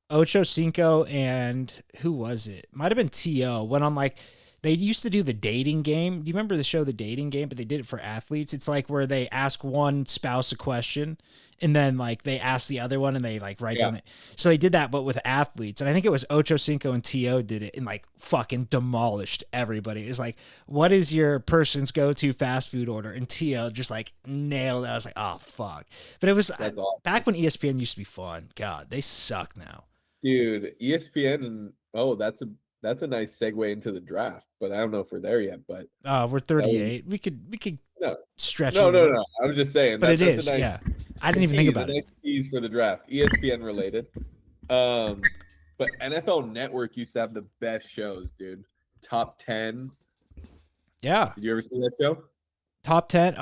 Ocho Cinco and who was it? Might have been T.O. When I'm like, they used to do the dating game. Do you remember the show, The Dating Game? But they did it for athletes. It's like where they ask one spouse a question and then like they ask the other one and they like write down it. So they did that, but with athletes. And I think it was Ocho Cinco and T.O. did it and like fucking demolished everybody. It was like, what is your person's go-to fast food order? And T.O. just like nailed it. I was like, oh, fuck. But it was back when ESPN used to be fun. God, they suck now. Dude, ESPN and that's a nice segue into the draft, but I don't know if we're there yet. But we're 38. We could stretch. No. I was just saying, but it is. Yeah, I didn't even think about it. Nice tease for the draft, ESPN related. But NFL Network used to have the best shows, dude. Top 10. Yeah. Did you ever see that show? Top 10.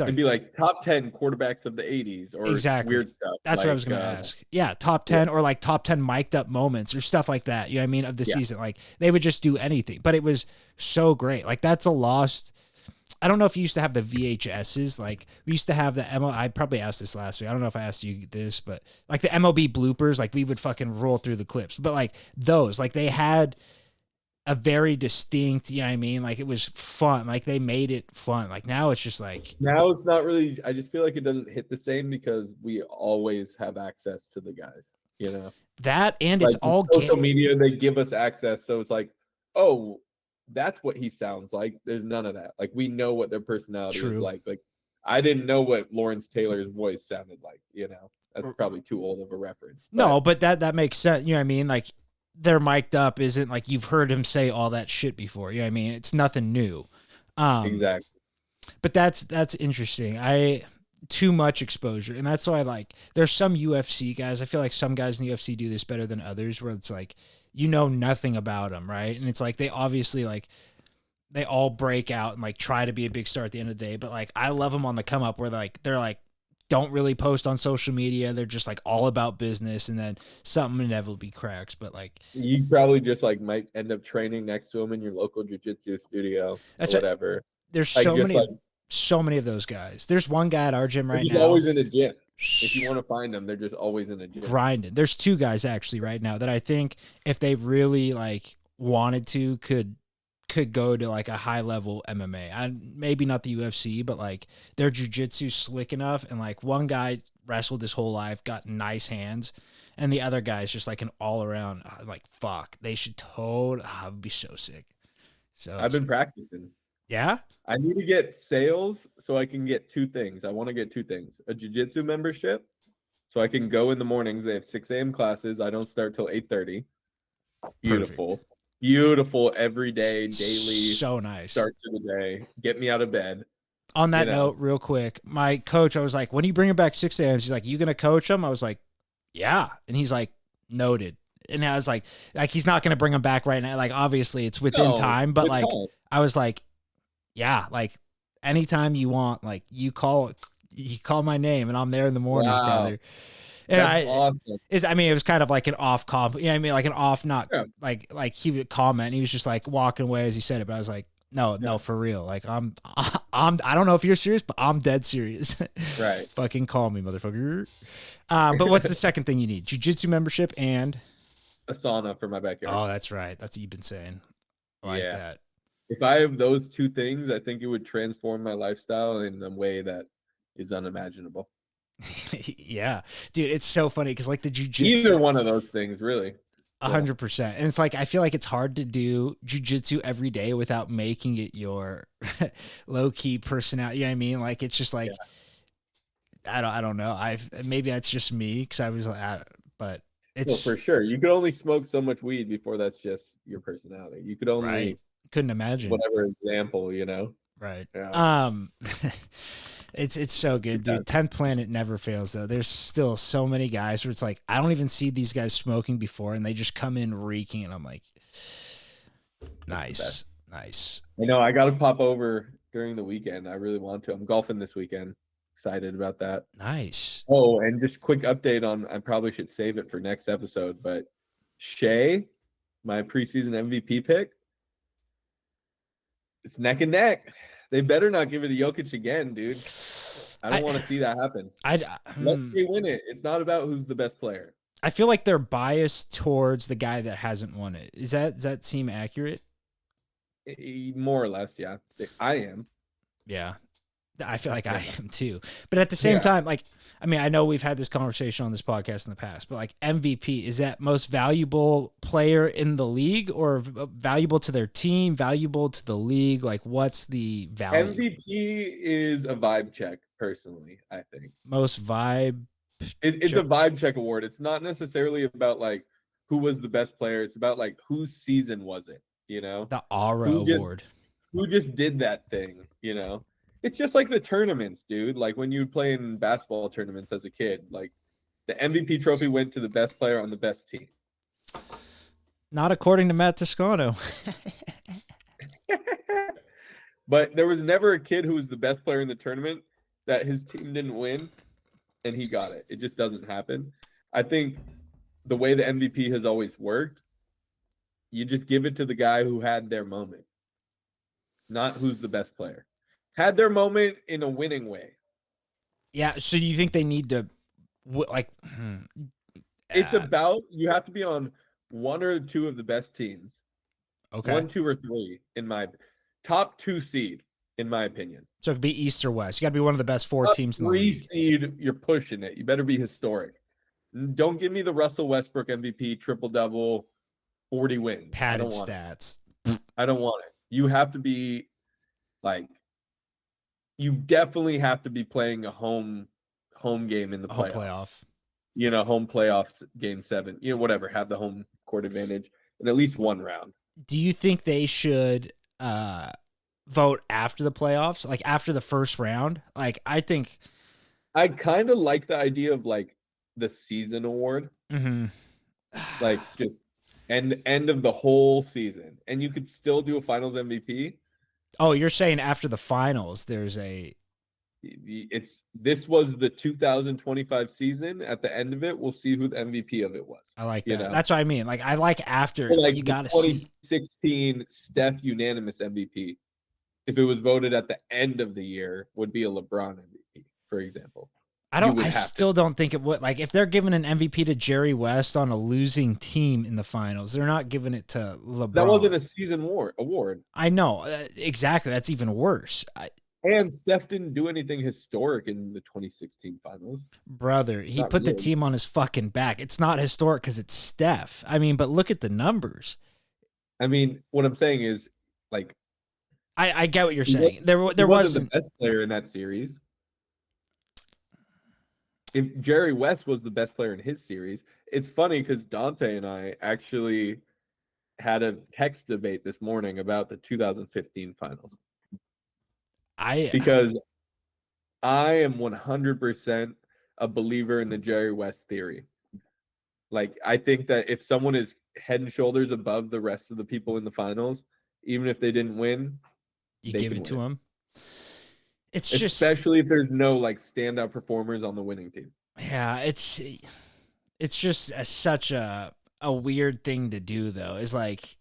It'd be like top 10 quarterbacks of the 80s or weird stuff. That's what I was going to ask. Yeah, top 10 or like top 10 mic'd up moments or stuff like that. You know what I mean? Of the season. Like they would just do anything, but it was so great. Like that's a lost. I don't know if you used to have the VHSs. Like we used to have the I probably asked this last week. I don't know if I asked you this, but like the MLB bloopers, like we would fucking roll through the clips. But like those, like they had a very distinct, you know what I mean? Like it was fun. Like they made it fun. Like now it's just like. Now it's not really, I just feel like it doesn't hit the same because we always have access to the guys, you know? That and like it's all social media, they give us access. So it's like, oh, that's what he sounds like. There's none of that. Like we know what their personality is like. Like I didn't know what Lawrence Taylor's voice sounded like, you know? That's probably too old of a reference. But. No, but that makes sense. You know what I mean? Like they're mic'd up isn't like you've heard him say all that shit before. You know what I mean? It's nothing new. Exactly. But that's interesting. Too much exposure. And that's why there's some UFC guys. I feel like some guys in the UFC do this better than others where it's like, you know, nothing about them. Right. And it's like, they obviously they all break out and like try to be a big star at the end of the day. But like, I love them on the come up where they're like, don't really post on social media. They're just like all about business and then something inevitably cracks. But like you probably just like might end up training next to them in your local jiu-jitsu studio or whatever. There's so many of those guys. There's one guy at our gym right now. He's always in a gym. If you want to find them, they're just always in a gym. Grinding. There's 2 guys actually right now that I think if they really like wanted to could go to like a high level MMA. And maybe not the UFC, but like their jiu-jitsu slick enough. And like one guy wrestled his whole life, got nice hands. And the other guy is just like an all around, like, fuck, they should it would be so sick. So I've been practicing. Yeah. I need to get sales so I can get 2 things. I want to get 2 things, a jiu-jitsu membership. So I can go in the mornings. They have 6 a.m. classes. I don't start till 8:30. Beautiful. Perfect. Beautiful every day, daily. So nice. Start to the day. Get me out of bed. On that note, real quick, my coach, I was like, when are you bringing back 6 a.m.? She's like, you going to coach him? I was like, yeah. And he's like, noted. And I was like he's not going to bring him back right now. Like, obviously it's within time, but like, I was like, yeah, like anytime you want, like you call my name and I'm there in the morning, brother. And awesome. It was kind of like an off comp. You know what I mean? Like an off, not like he would comment. And he was just like walking away as he said it. But I was like, no, for real. Like I don't know if you're serious, but I'm dead serious. Right. Fucking call me, motherfucker. But what's the second thing you need? Jiu-jitsu membership and a sauna for my backyard. Oh, that's right. That's what you've been saying. I like that. If I have those two things, I think it would transform my lifestyle in a way that is unimaginable. Yeah, dude, it's so funny because like the jujitsu, Either one of those things, really. 100%. And it's like I feel like it's hard to do jujitsu every day without making it your low key personality. You know what I mean? Like it's just like I don't know. Maybe that's just me because I was like, but it's for sure. You could only smoke so much weed before that's just your personality. You could only right. Couldn't imagine whatever example, you know. Right. Yeah. It's so good, dude. 10th Planet never fails though. There's still so many guys where it's like I don't even see these guys smoking before and they just come in reeking and I'm like nice. I know I gotta pop over during the weekend. I really want to. I'm golfing this weekend. Excited about that. Nice. Oh, and just quick update on I probably should save it for next episode, but Shea, my preseason MVP pick, it's neck and neck. They better not give it to Jokic again, dude. I don't want to see that happen. Let Shea win it. It's not about who's the best player. I feel like they're biased towards the guy that hasn't won it. Does that seem accurate? More or less, yeah. I am. Yeah. I feel like I am too. But at the same time, like, I mean, I know we've had this conversation on this podcast in the past, but like MVP, is that most valuable player in the league or valuable to their team, valuable to the league? Like, what's the value? MVP is a vibe check, personally, I think. Most vibe. It's a vibe check award. It's not necessarily about like who was the best player. It's about like whose season was it, you know? The aura award. Who just did that thing, you know? It's just like the tournaments, dude. Like when you would play in basketball tournaments as a kid, like the MVP trophy went to the best player on the best team. Not according to Matt Toscano. But there was never a kid who was the best player in the tournament that his team didn't win and he got it. It just doesn't happen. I think the way the MVP has always worked, you just give it to the guy who had their moment, not who's the best player. Had their moment in a winning way. Yeah. So you think they need to, like, it's about you have to be on one or two of the best teams. Okay. 1, 2, or 3 in my top 2 seed, in my opinion. So it could be East or West. You got to be one of the best 4 teams in the league. 3 seed, you're pushing it. You better be historic. Don't give me the Russell Westbrook MVP triple double, 40 wins. Padded stats. I don't want it. You have to be like. You definitely have to be playing a home game in the playoff. You know, home playoffs, game 7. You know, whatever. Have the home court advantage in at least one round. Do you think they should vote after the playoffs, like after the first round? Like, I think I kind of like the idea of like the season award, like just end of the whole season, and you could still do a Finals MVP. Oh, you're saying after the finals, there's this was the 2025 season. At the end of it, we'll see who the MVP of it was. I like that. Know? That's what I mean. Like I like after like you got to 2016 Steph unanimous MVP. If it was voted at the end of the year, would be a LeBron MVP, for example. I still don't think it would. Like if they're giving an MVP to Jerry West on a losing team in the finals, they're not giving it to LeBron. That wasn't a season award. I know exactly. That's even worse. And Steph didn't do anything historic in the 2016 finals. Brother, he put the team on his fucking back. It's not historic because it's Steph. I mean, but look at the numbers. I mean, what I'm saying is, like, I get what you're saying. There wasn't the best player in that series. If Jerry West was the best player in his series, it's funny because Dante and I actually had a text debate this morning about the 2015 finals. Because I am 100% a believer in the Jerry West theory. Like, I think that if someone is head and shoulders above the rest of the people in the finals, even if they didn't win, you give it to them. It's especially if there's no like standout performers on the winning team. Yeah, it's just such a weird thing to do, though. Is like,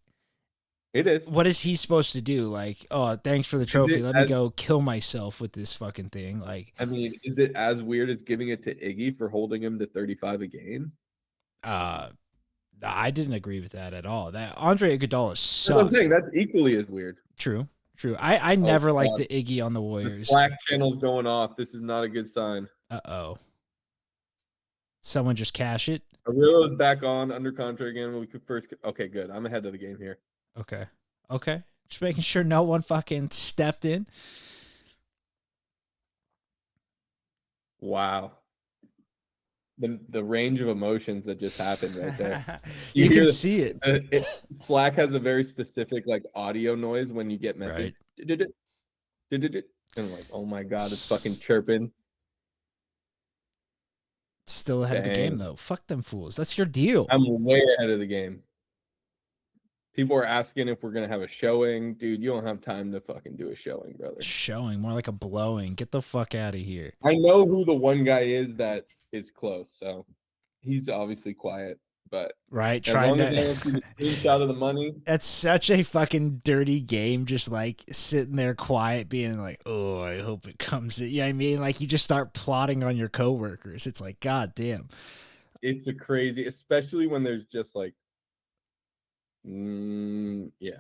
it is. What is he supposed to do? Like, oh, thanks for the trophy. Let me go kill myself with this fucking thing. Like, I mean, is it as weird as giving it to Iggy for holding him to 35 a game? I didn't agree with that at all. That Andre Iguodala sucks. That's what I'm saying. That's equally as weird. True. I never liked God. the Iggy on the The Warriors. Slack channel's going off. This is not a good sign. Uh-oh. Someone just cash it? Arilla's back on under contract again. We could first. Okay, good. I'm ahead of the game here. Okay. Just making sure no one fucking stepped in. Wow. The range of emotions that just happened right there. You hear can see it. Slack has a very specific like audio noise when you get message. Did it? And I'm like, oh my god, it's fucking chirping. Still ahead of the game though. Fuck them fools. That's your deal. I'm way ahead of the game. People are asking if we're gonna have a showing. Dude, you don't have time to fucking do a showing, brother. Showing, more like a blowing. Get the fuck out of here. I know who the one guy is that is close, so he's obviously quiet, but right, trying to see the screenshot of the money. That's such a fucking dirty game, just like sitting there quiet, being like, oh, I hope it comes in. You know what I mean? Like you just start plotting on your coworkers. It's like, god damn. It's a crazy, especially when there's just like yeah.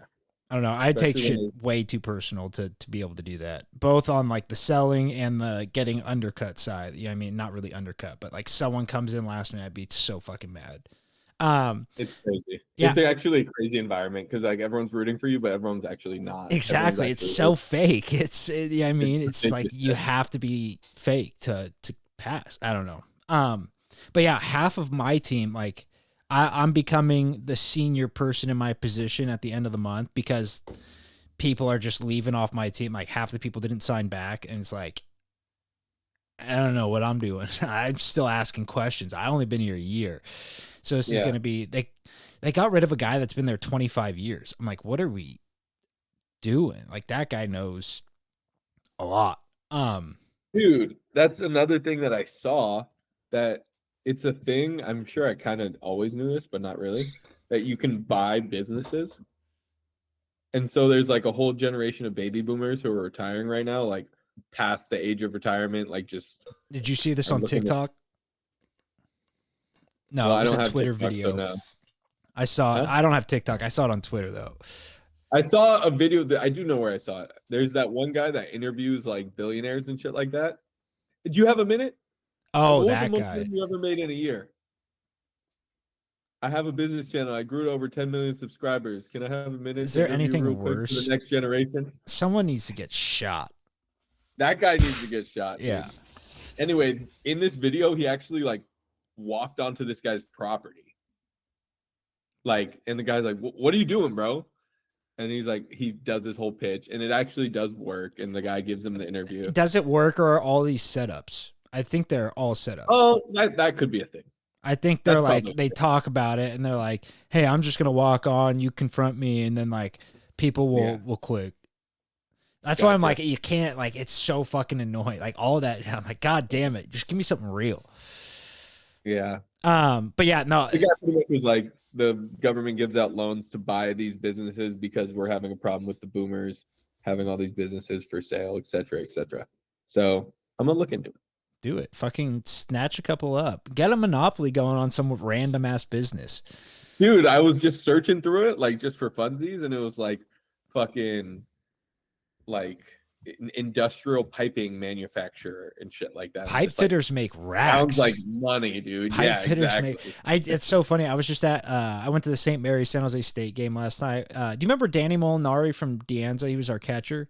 I don't know. I take shit way too personal to be able to do that. Both on like the selling and the getting undercut side. Yeah, I mean, not really undercut, but like someone comes in last minute, I'd be so fucking mad. It's crazy. Yeah. It's actually a crazy environment because like everyone's rooting for you, but everyone's actually not. Exactly. It's so fake. I mean, it's like you have to be fake to pass. I don't know. But yeah, half of my team, like I'm becoming the senior person in my position at the end of the month because people are just leaving off my team. Like half the people didn't sign back, and it's like, I don't know what I'm doing. I'm still asking questions. I only been here a year. So this is going to be, they got rid of a guy that's been there 25 years. I'm like, what are we doing? Like that guy knows a lot. Dude, that's another thing that I saw, that it's a thing. I'm sure I kind of always knew this, but not really, that you can buy businesses. And so there's like a whole generation of baby boomers who are retiring right now, like past the age of retirement. Like just. Did you see this on TikTok? No, well, it was a Twitter TikTok, video. So no. I saw it. I don't have TikTok. I saw it on Twitter though. I saw a video that I do know where I saw it. There's that one guy that interviews like billionaires and shit like that. Did you have a minute? Oh, what that was the guy. most money you ever made in a year? I have a business channel. I grew to over 10 million subscribers. Can I have a minute? Is there anything worse? For the next generation. Someone needs to get shot. That guy needs to get shot. Yeah. Dude. Anyway, in this video, he actually like walked onto this guy's property. Like, and the guy's like, "What are you doing, bro?" And he's like, he does this whole pitch, and it actually does work. And the guy gives him the interview. Does it work, or are all these setups? I think they're all setups. Oh, that could be a thing. I think they're like, they talk about it, and they're like, "Hey, I'm just gonna walk on. You confront me, and then like people will click." That's why I'm like, you can't, like, it's so fucking annoying. Like all that, I'm like, God damn it, just give me something real. Yeah. But yeah, no. The guy pretty much was like, the government gives out loans to buy these businesses because we're having a problem with the boomers having all these businesses for sale, et cetera, et cetera. So I'm gonna look into it. Do it. Fucking snatch a couple up. Get a monopoly going on some random ass business. Dude, I was just searching through it, like just for funsies, and it was like fucking like industrial piping manufacturer and shit like that. Pipe fitters make racks. Sounds like money, dude. Pipe fitters make. It's so funny. I was just at. I went to the St. Mary's San Jose State game last night. Do you remember Danny Molinari from Deanza? He was our catcher.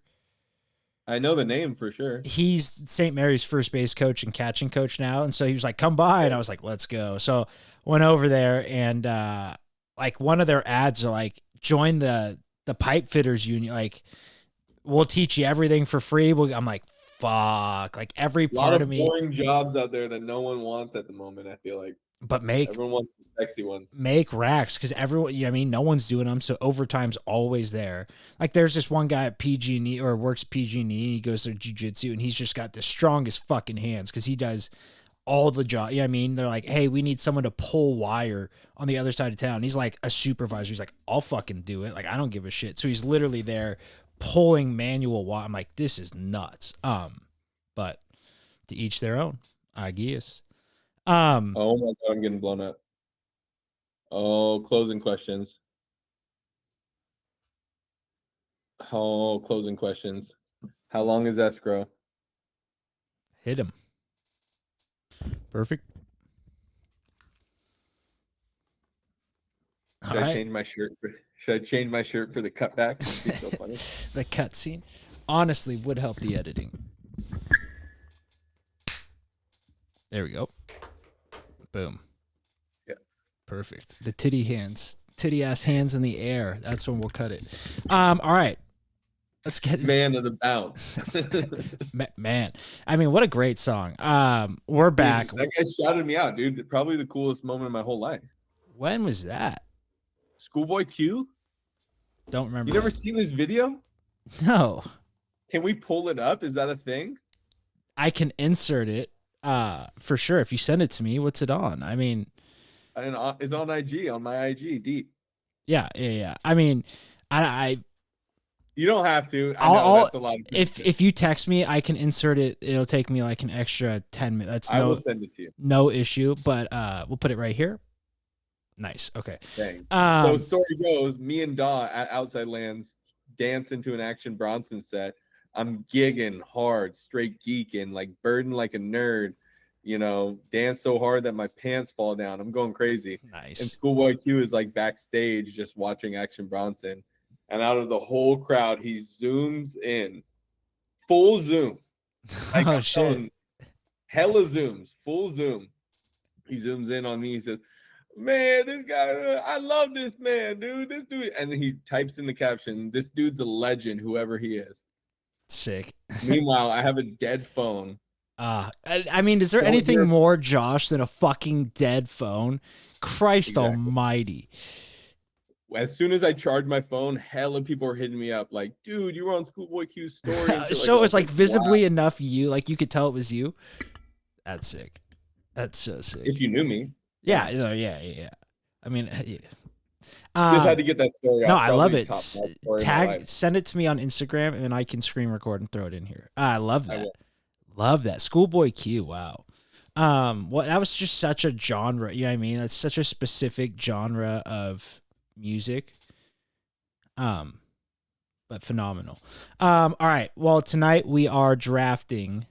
I know the name for sure. He's St. Mary's first base coach and catching coach now, and so he was like, "Come by," and I was like, "Let's go." So went over there, and like one of their ads are like, "Join the pipe fitters union." Like, we'll teach you everything for free. I'm like, fuck. Like every part of me. Boring jobs out there that no one wants at the moment, I feel like. But everyone wants the sexy ones. Make racks because everyone. I mean, no one's doing them, so overtime's always there. Like there's this one guy at PG&E or works PG&E, and he goes to jiu-jitsu, and he's just got the strongest fucking hands because he does all the job. Yeah, I mean, they're like, hey, we need someone to pull wire on the other side of town. He's like a supervisor. He's like, I'll fucking do it. Like I don't give a shit. So he's literally there pulling manual wire. I'm like, this is nuts. But to each their own, I guess. Oh my god, I'm getting blown up. Oh, closing questions. Oh, closing questions. How long is escrow? Hit him. Perfect. Should I change my shirt? Should I change my shirt for the cutback? It's so funny. The cutscene honestly would help the editing. There we go. Boom. Yeah. Perfect. The titty ass hands in the air. That's when we'll cut it. All right. Let's get Man of the bounce. man. I mean, what a great song. We're back. Dude, that guy shouted me out, dude. Probably the coolest moment of my whole life. When was that? Schoolboy Q? Don't remember. You never that. seen this video? No. Can we pull it up? Is that a thing? I can insert it for sure. If you send it to me, what's it on? I mean, It's on IG, on my IG, deep. Yeah. I mean, I You don't have to. I know that's a lot of if you text me, I can insert it. It'll take me like an extra 10 minutes. I will send it to you. No issue, but we'll put it right here. Nice. Okay. Dang. So story goes, me and Daw at Outside Lands dance into an Action Bronson set. I'm gigging hard, straight geeking, like burden like a nerd, you know, dance so hard that my pants fall down. I'm going crazy. Nice. And Schoolboy Q is like backstage just watching Action Bronson. And out of the whole crowd, he zooms in. Full zoom. Like Oh, shit. Hella zooms. Full zoom. He zooms in on me. He says, man, this guy, I love this man, dude. This dude. And he types in the caption, this dude's a legend, whoever he is. Sick. Meanwhile, I have a dead phone. I mean, is there Don't anything hear- more Josh than a fucking dead phone? Christ Exactly. almighty. As soon as I charged my phone, hella people were hitting me up like, dude, you were on Schoolboy Q's story. and shit So it was that. like visibly enough you, like you could tell it was you. That's sick. That's so sick. If you knew me. Yeah. I mean, yeah. Just had to get that story out. No, I love Probably it. top story of my life. Send it to me on Instagram, and then I can screen record and throw it in here. I love I that. will. Love that. Schoolboy Q. Wow. Well, that was just such a genre. You know what I mean? That's such a specific genre of music. But phenomenal. All right. Well, tonight we are drafting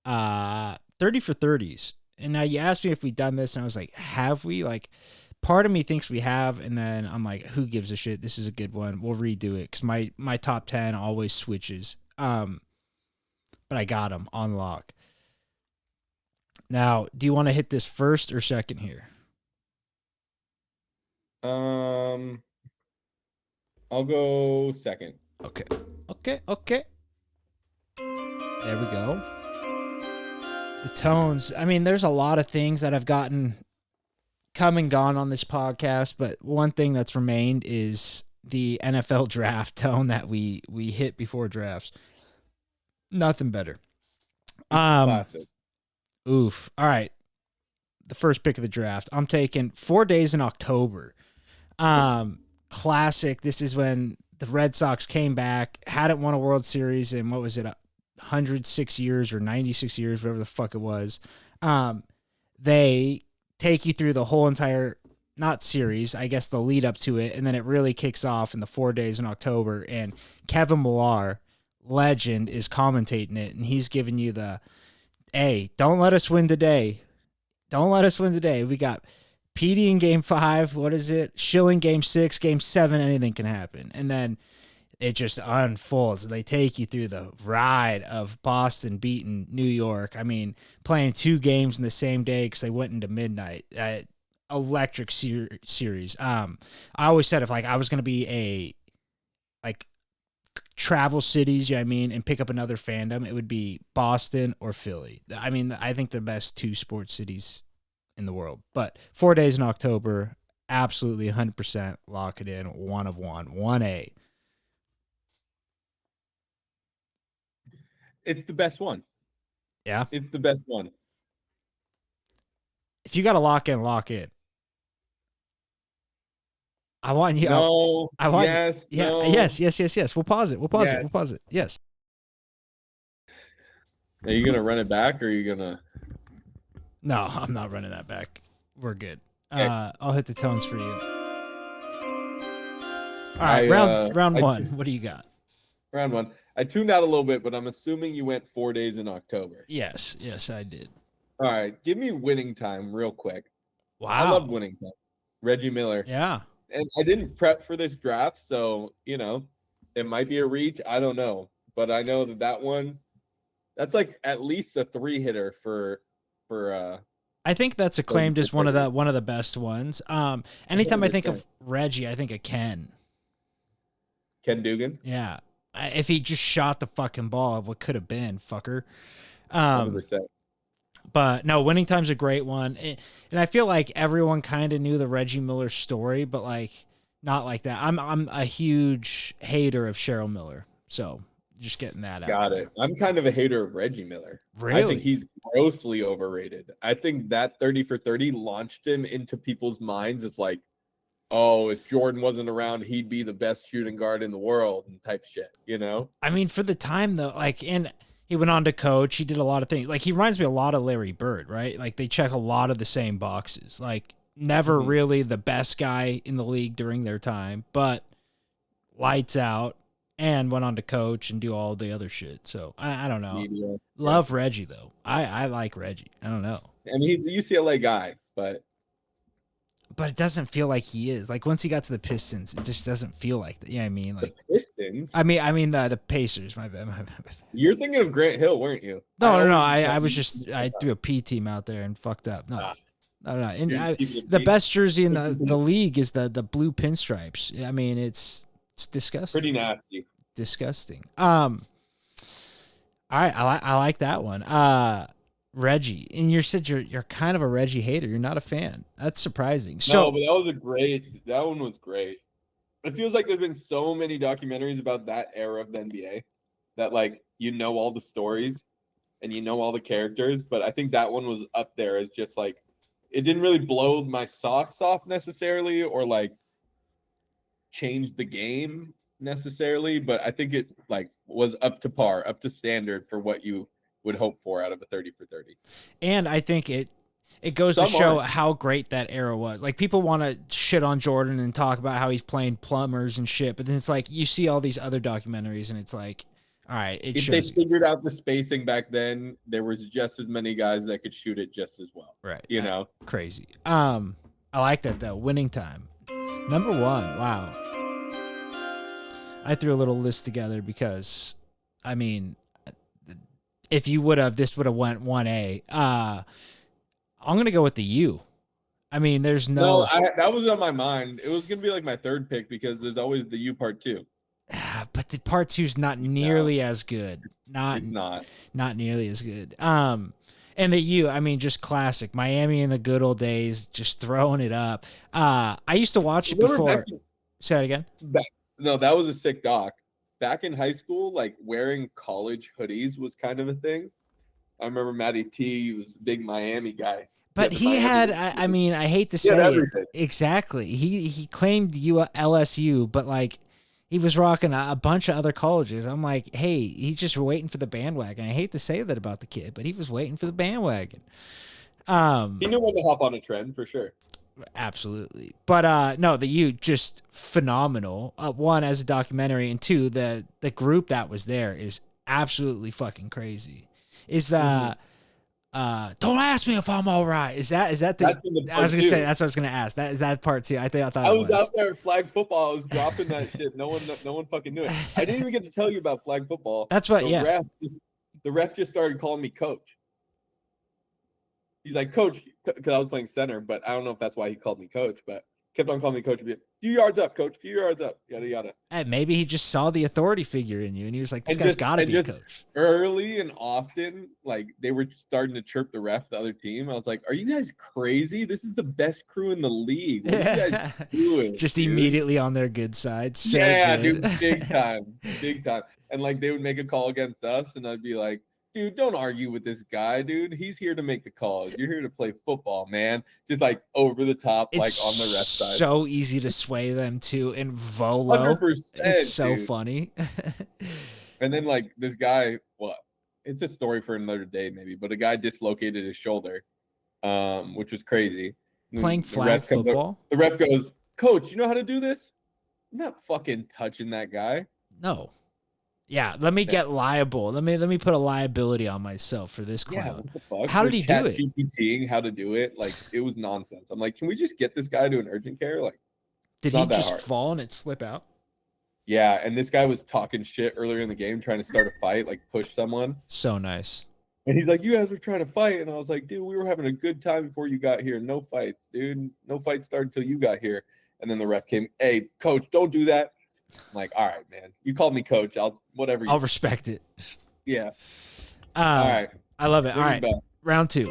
30 for 30s. And now you asked me if we've done this, and I was like, have we? Like, part of me thinks we have, and then I'm like, who gives a shit? This is a good one. We'll redo it because my top 10 always switches. But I got them on lock. Now, do you want to hit this first or second here? I'll go second. Okay. There we go. The tones. I mean, there's a lot of things that have gotten come and gone on this podcast, but one thing that's remained is the NFL draft tone that we hit before drafts. Nothing better. Classic. Oof. All right. The first pick of the draft. I'm taking 4 Days in October. Classic. This is when the Red Sox came back, hadn't won a World Series in, what was it, 106 years or 96 years, whatever the fuck it was. They take you through the whole entire, not series, I guess the lead up to it, and then it really kicks off in the 4 Days in October, and Kevin Millar, legend, is commentating it, and he's giving you the, hey, don't let us win today. Don't let us win today. We got Petey in game 5. What is it? Schilling game 6, game 7, anything can happen. And then it just unfolds, and they take you through the ride of Boston beating New York. I mean, playing 2 games in the same day because they went into midnight. Electric series. I always said if like I was going to be a like travel cities, you know what I mean, and pick up another fandom, it would be Boston or Philly. I mean, I think the best 2 sports cities in the world. But 4 Days in October, absolutely 100% lock it in. 1 of 1A. It's the best one. Yeah. It's the best one. If you got to lock in, lock in. I want you. No. I want. Yes. Yeah. No. Yes. We'll pause it. Yes. We'll pause it. Yes. Are you gonna run it back, or are you gonna? No, I'm not running that back. We're good. Okay. I'll hit the tones for you. All right, round I one. What do you got? round one. I tuned out a little bit, but I'm assuming you went 4 days in October. Yes, I did. All right, give me winning time real quick. I love Wow. winning time. Reggie Miller. Yeah. And I didn't prep for this draft, so it might be a reach. I don't know, but I know that one, that's like at least a 3-hitter for. I think that's acclaimed as one of the best ones. Anytime I think of Reggie, I think of Ken. Ken Dugan. Yeah. If he just shot the fucking ball, what could have been, fucker. 100%. But no, winning time's a great one. And I feel like everyone kind of knew the Reggie Miller story, but like not like that. I'm a huge hater of Cheryl Miller. So just getting that out. Got it. I'm kind of a hater of Reggie Miller. Really? I think he's grossly overrated. I think that 30 for 30 launched him into people's minds. It's like, oh, if Jordan wasn't around, he'd be the best shooting guard in the world and type shit, I mean, for the time though, like, and he went on to coach. He did a lot of things. Like, he reminds me a lot of Larry Bird, right? Like, they check a lot of the same boxes. Like, never really the best guy in the league during their time, but lights out and went on to coach and do all the other shit. So, I don't know. Media. Love Reggie, though. I like Reggie. I don't know. And he's a UCLA guy, but it doesn't feel like he is. Like, once he got to the Pistons, it just doesn't feel like that. You know what I mean? Like, the Pistons? I mean the Pacers. My bad. You're thinking of Grant Hill, weren't you? No. I was just, I threw a P team out there and fucked up. No. And the best jersey in the league is the blue pinstripes. I mean, it's disgusting. Pretty nasty. Disgusting. All right, I like that one. Reggie, and you said you're kind of a Reggie hater. You're not a fan. That's surprising. So, no, but that one was great. It feels like there's been so many documentaries about that era of the NBA that like all the stories and all the characters, but I think that one was up there as just like, it didn't really blow my socks off necessarily or like change the game necessarily, but I think it like was up to par, up to standard for what you would hope for out of a 30 for 30. And I think it goes to show how great that era was. Like, people want to shit on Jordan and talk about how he's playing plumbers and shit, but then it's like you see all these other documentaries and it's like, all right, if they figured out the spacing back then, there was just as many guys that could shoot it just as well. Right. Crazy. I like that though. Winning time. Number 1. Wow. I threw a little list together because, I mean, if you this would have went 1A. I'm going to go with the U. I mean, there's no that was on my mind. It was going to be like my third pick because there's always the U part 2. But the part 2 is not nearly as good. It's not nearly as good. And the U, I mean, just classic. Miami in the good old days, just throwing it up. I used to watch it before. Say it again. No, that was a sick doc. Back in high school, like wearing college hoodies was kind of a thing. I remember Matty T was a big Miami guy. But he had, I mean, I hate to say it. Exactly. He claimed LSU, but like he was rocking a bunch of other colleges. I'm like, hey, he's just waiting for the bandwagon. I hate to say that about the kid, but he was waiting for the bandwagon. He knew when to hop on a trend for sure. Absolutely. But no, the U, just phenomenal. 1, as a documentary, and 2, the group that was there is absolutely fucking crazy. Is the don't ask me if I'm all right. Is that the I was gonna say, that's what I was gonna ask. Is that part 2? I thought I was out there at flag football. I was dropping that shit. No one fucking knew it. I didn't even get to tell you about flag football. That's what the ref just started calling me coach. He's like, coach, because I was playing center, but I don't know if that's why he called me coach, but kept on calling me coach. Few yards up, coach, few yards up, yada, yada. Hey, maybe he just saw the authority figure in you, and he was like, this guy's got to be a coach. Early and often, like, they were starting to chirp the ref, the other team. I was like, are you guys crazy? This is the best crew in the league. What are you guys doing? Just immediately on their good side. So yeah, good. dude, big time. Big time. And, like, they would make a call against us, and I'd be like, dude, don't argue with this guy, dude. He's here to make the calls. You're here to play football, man. Just like over the top, like on the ref side. It's so easy to sway them too in Volo. 100%, it's so dude. funny. And then like this guy, well, it's a story for another day maybe, but a guy dislocated his shoulder, which was crazy. Playing flag football? The ref goes, coach, you know how to do this? I'm not fucking touching that guy. No. Yeah, let me get liable. Let me put a liability on myself for this Yeah, clown. what the fuck? How did he do it? GPTing how to do it. Like, it was nonsense. I'm like, can we just get this guy to an urgent care? Like, Did not he that just hard. fall and it slip out? Yeah, and this guy was talking shit earlier in the game, trying to start a fight, like push someone. So nice. And he's like, you guys were trying to fight. And I was like, dude, we were having a good time before you got here. No fights, dude. No fights started until you got here. And then the ref came, hey, coach, don't do that. I'm like, all right, man. You called me coach. I'll respect it. Yeah. All right. I love it. All right. Round 2.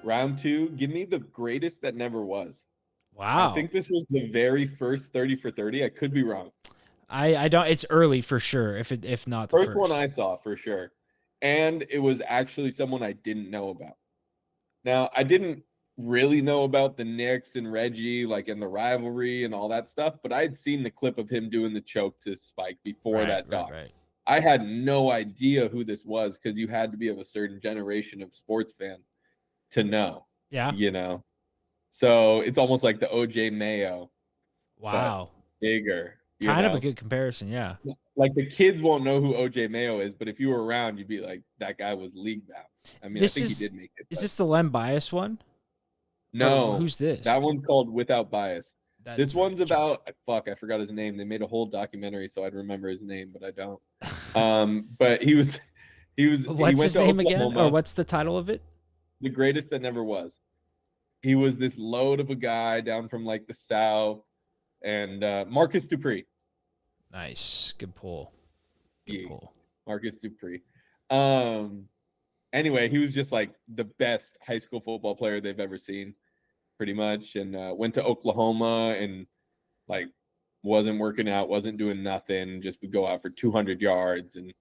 Round 2. Give me the greatest that never was. Wow. I think this was the very first 30 for 30. I could be wrong. I don't. It's early for sure. If not the First one I saw for sure, and it was actually someone I didn't know about. Now I didn't really know about the Knicks and Reggie, like in the rivalry and all that stuff, but I had seen the clip of him doing the choke to Spike before that doc. Right. I had no idea who this was because you had to be of a certain generation of sports fan to know. Yeah. You know, so it's almost like the OJ Mayo. Wow. Bigger. Kind of a good comparison, yeah. Like the kids won't know who OJ Mayo is, but if you were around, you'd be like, that guy was league bound. I mean, I think he did make it. Is this the Len Bias one? No. Or who's this? That one's called Without Bias. This one's right. about I forgot his name. They made a whole documentary so I'd remember his name, but I don't. But he was What's his name again? Or what's the title of it? The Greatest That Never Was. He was this load of a guy down from like the South, and Marcus Dupree. Nice. Good pull. Marcus Dupree. Anyway, he was just like the best high school football player they've ever seen, pretty much. And went to Oklahoma and like wasn't working out, wasn't doing nothing, just would go out for 200 yards and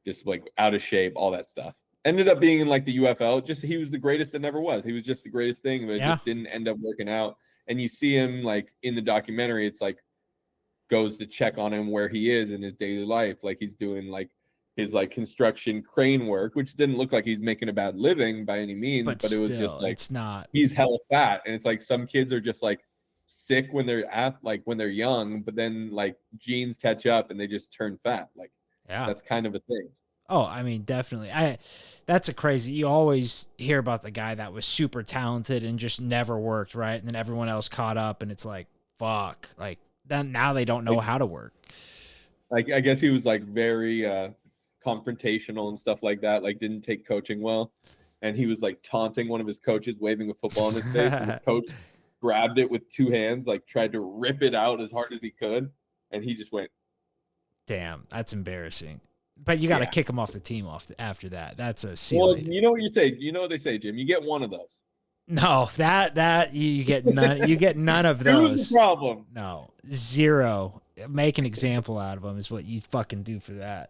just like out of shape, all that stuff. Ended up being in like the UFL. Just he was the greatest that never was. He was just the greatest thing, but it just didn't end up working out. And you see him like in the documentary, it's like goes to check on him where he is in his daily life. Like he's doing like his like construction crane work, which didn't look like he's making a bad living by any means, but it was just like, it's not. He's hella fat. And it's like some kids are just like sick when they're when they're young, but then like genes catch up and they just turn fat. Like, that's kind of a thing. Oh, I mean, definitely. That's a crazy. You always hear about the guy that was super talented and just never worked, right? And then everyone else caught up, and it's like, fuck. Like then now they don't know how to work. Like I guess he was like very confrontational and stuff like that. Like didn't take coaching well, and he was like taunting one of his coaches, waving a football in his face, and the coach grabbed it with 2 hands, like tried to rip it out as hard as he could, and he just went. Damn, that's embarrassing. But you got to kick him off the team after that. That's a seal. Well, you know what you say. You know what they say, Jim. You get one of those. No, that you get none. You get none of those. Who's the problem? No, 0. Make an example out of him is what you fucking do for that.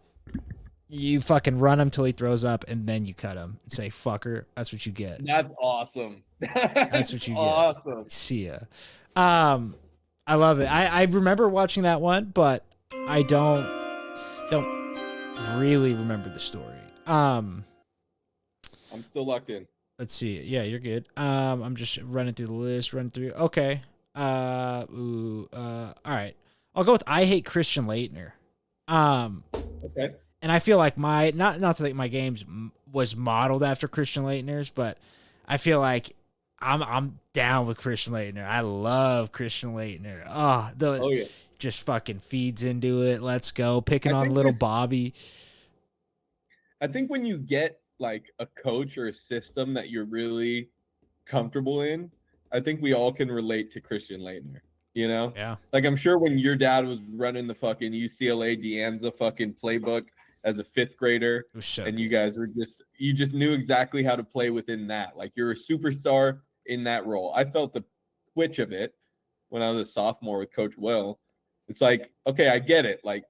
You fucking run him till he throws up, and then you cut him and say, "Fucker." That's what you get. That's awesome. That's what you get. Awesome. See ya. I love it. I remember watching that one, but I don't really remember the story. I'm still locked in. Let's see. Yeah, you're good. I'm just running through the list. Okay. All right. I'll go with I Hate Christian Laettner. Okay. And I feel like not to think my games was modeled after Christian Laettner's, but I feel like I'm down with Christian Laettner. I love Christian Laettner. Oh yeah. Just fucking feeds into it. Let's go. Picking on little Bobby. I think when you get like a coach or a system that you're really comfortable in, I think we all can relate to Christian Laettner, you know? Yeah. Like I'm sure when your dad was running the fucking UCLA Deanza fucking playbook as a 5th grader, and you guys were you just knew exactly how to play within that. Like you're a superstar in that role. I felt the twitch of it when I was a sophomore with Coach Will. It's like, okay, I get it. Like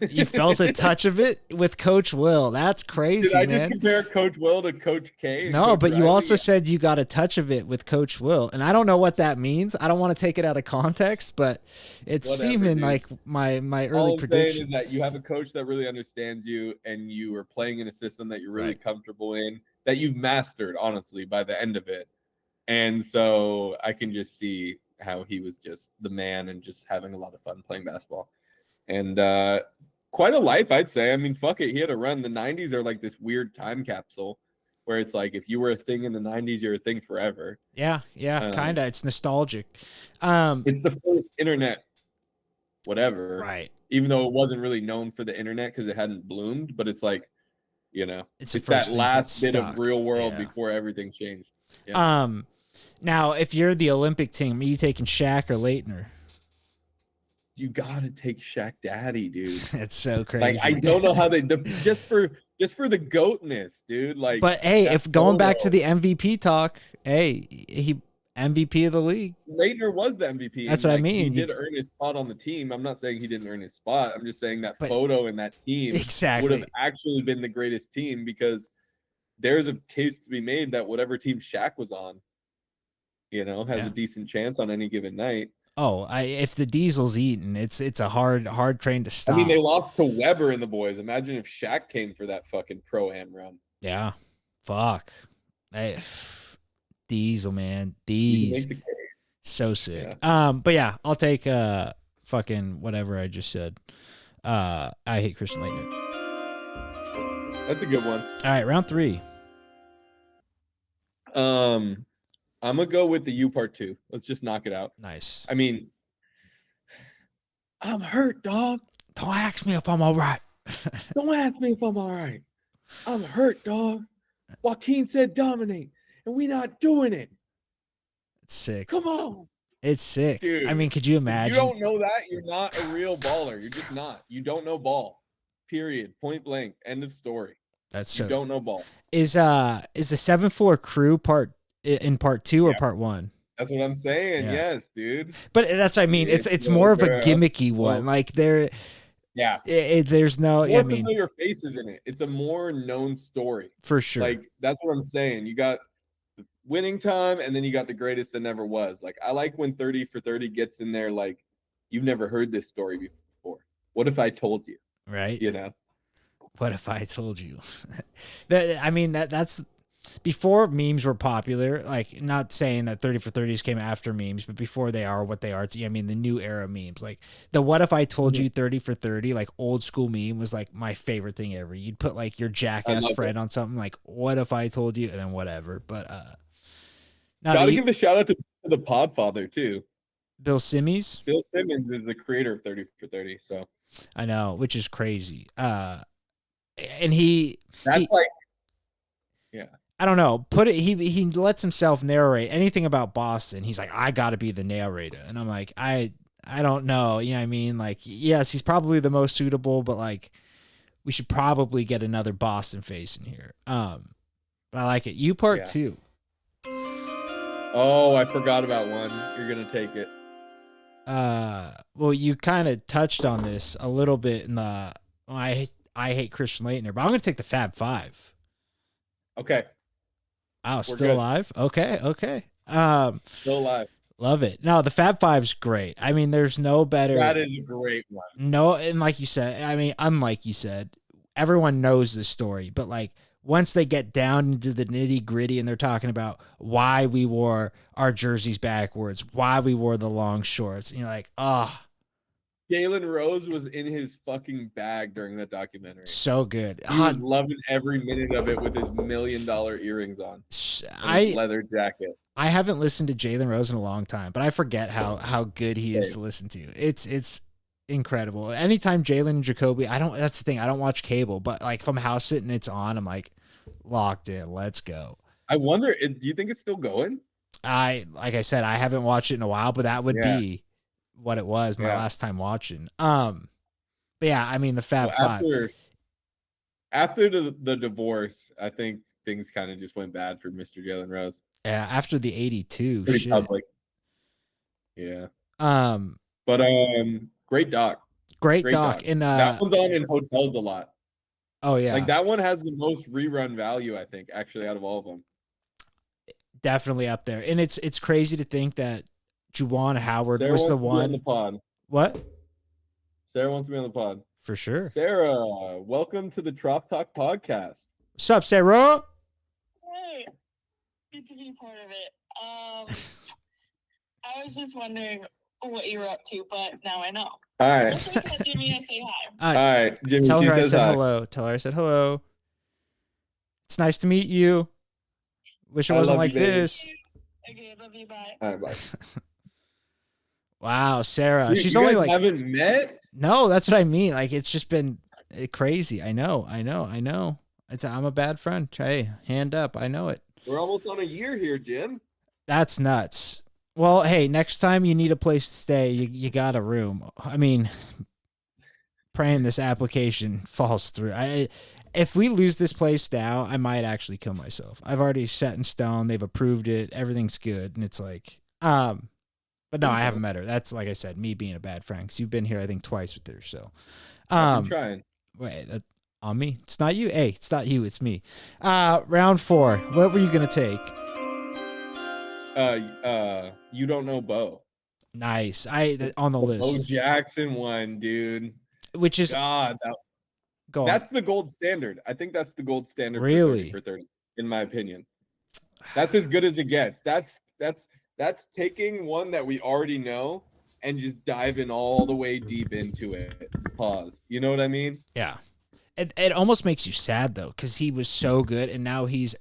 you felt a touch of it with Coach Will. That's crazy, man. Did I just compare Coach Will to Coach K? No, Coach but Riley? you also said you got a touch of it with Coach Will. And I don't know what that means. I don't want to take it out of context, but it's seeming like my early predictions. Is that you have a coach that really understands you, and you are playing in a system that you're really comfortable in, that you've mastered, honestly, by the end of it. And so I can just see how he was just the man and just having a lot of fun playing basketball. And quite a life, I'd say. I mean, fuck it, he had a run. The 90s are like this weird time capsule where it's like if you were a thing in the 90s, you're a thing forever. Yeah, kind of. It's nostalgic. It's the first internet, whatever. Right. Even though it wasn't really known for the internet because it hadn't bloomed, but it's like, you know, it's that last bit of real world before everything changed. Yeah. Now, if you're the Olympic team, are you taking Shaq or Leitner? You gotta take Shaq Daddy, dude. It's so crazy. Like, I don't know how they just for the goatness, dude. Like, but hey, if going back to the MVP talk, hey, he MVP of the league. Leitner was the MVP. That's what I mean. He did earn his spot on the team. I'm not saying he didn't earn his spot. I'm just saying that photo in that team would have actually been the greatest team because there's a case to be made that whatever team Shaq was on, you know, has a decent chance on any given night. Oh, if the diesel's eaten, it's a hard train to stop. I mean, they lost to Weber and the boys. Imagine if Shaq came for that fucking pro-am run. Yeah, fuck. Hey, Diesel, man, so sick. Yeah. But yeah, I'll take fucking whatever I just said. I hate Christian Leitner. That's a good one. All right, round 3. I'm gonna go with the U part 2. Let's just knock it out. Nice. I mean, I'm hurt, dog. Don't ask me if I'm all right. Don't ask me if I'm all right. I'm hurt, dog. Joaquin said dominate, and we not doing it. It's sick. Come on. It's sick. Dude, I mean, could you imagine? If you don't know that, you're not a real baller. You're just not. You don't know ball. Period. Point blank. End of story. That's so. You don't know ball. Is the 7th floor crew part 2 or part 1? That's what I'm saying. Yes, dude. But that's what I mean. It's more of a gimmicky one. Like there's no. More I mean, familiar faces in it. It's a more known story for sure. Like that's what I'm saying. You got winning time, and then you got the greatest that never was. Like I like when 30 for 30 gets in there. Like you've never heard this story before. What if I told you? Right. You know. What if I told you? That's before memes were popular. Like, not saying that 30 for 30s came after memes, but before they are what they are. I mean, the new era memes, like the "What if I told you" 30 for 30, like old school meme was like my favorite thing ever. You'd put like your jackass friend on something like "What if I told you," and then whatever. But gotta give a shout out to the Podfather too. Bill Simmons. Bill Simmons is the creator of 30 for 30. So I know, which is crazy. And I don't know. He lets himself narrate anything about Boston. He's like, I got to be the narrator, and I'm like, I don't know. You know what I mean? Like, yes, he's probably the most suitable, but like, we should probably get another Boston face in here. But I like it. You part 2. Oh, I forgot about one. You're gonna take it. Well, you kind of touched on this a little bit in the I hate Christian Leitner, but I'm gonna take the Fab Five. Okay. Oh, still alive? Okay. Still alive. Love it. No, the Fab Five's great. I mean, there's no better. That is a great one. No, and like you said, I mean, unlike you said, everyone knows this story, but like once they get down into the nitty gritty and they're talking about why we wore our jerseys backwards, why we wore the long shorts, and you're like, Jalen Rose was in his fucking bag during that documentary. So good. He was loving every minute of it with his $1 million earrings on. His leather jacket. I haven't listened to Jalen Rose in a long time, but I forget how good he is to listen to. It's incredible. Anytime Jalen and Jacoby, that's the thing. I don't watch cable, but like if I'm house sitting, it's on. I'm like locked in. Let's go. I wonder, do you think it's still going? Like I said, I haven't watched it in a while, but that would be what it was my last time watching. But yeah, I mean the Fab Five. After the divorce, I think things kind of just went bad for Mr. Jalen Rose. Yeah, after the 82 Pretty shit. public. Yeah. But great doc. Great doc. And that one's on in hotels a lot. Oh yeah. Like that one has the most rerun value, I think, actually, out of all of them. Definitely up there. And it's crazy to think that Juwan Howard Sarah was the one. on the pod. What? Sarah wants to be on the pod. For sure. Sarah, welcome to the Trough Talk podcast. What's up, Sarah? Hey, good to be part of it. I was just wondering what you were up to, but now I know. All right. Just like to Jimmy, I say hi. All right. Jimmy, Tell she her I says said hi. hello. Tell her I said hello. It's nice to meet you. Wish it I wasn't love like you, baby. this. Okay, love you, bye. All right, bye. Wow, Sarah. Dude, She's you only guys like haven't met? no. That's what I mean. Like it's just been crazy. I know. I'm a bad friend. Hey, hand up. I know it. We're almost on a year here, Jim. That's nuts. Well, hey, next time you need a place to stay, you got a room. I mean, praying this application falls through. If we lose this place now, I might actually kill myself. I've already set in stone. They've approved it. Everything's good. And it's like, but no, I haven't met her. That's like I said, me being a bad friend. Because you've been here, I think, twice with her. So, I've been trying. wait, on me? It's not you. Hey, it's not you. It's me. Round 4. What were you gonna take? You don't know Bo. Nice. On the Bo list, Jackson one, dude. which is God, go on. that's the gold standard. I think that's the gold standard. Really? For 30, in my opinion. That's as good as it gets. That's taking one that we already know and just diving all the way deep into it. Pause. You know what I mean? Yeah. It almost makes you sad though, because he was so good, and now he's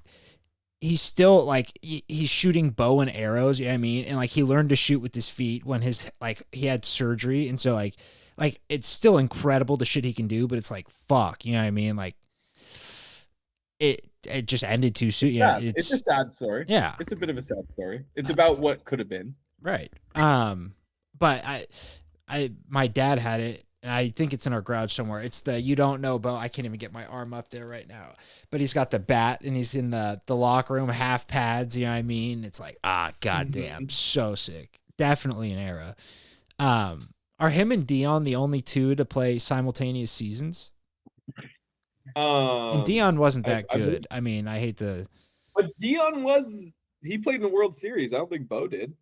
still like he's shooting bow and arrows. You know what I mean? And like he learned to shoot with his feet when he had surgery, and so like it's still incredible the shit he can do, but it's like fuck, you know what I mean? Like it just ended too soon. Yeah, it's a sad story. Yeah, it's a bit of a sad story. It's about what could have been. Right. But my dad had it. And I think it's in our garage somewhere. It's the you don't know Bo. I can't even get my arm up there right now. But he's got the bat and he's in the locker room, half pads, you know what I mean? It's like, goddamn, so sick. Definitely an era. Are him and Dion the only two to play simultaneous seasons? And Dion wasn't that good. I mean, I hate to. But Dion he played in the World Series. I don't think Bo did.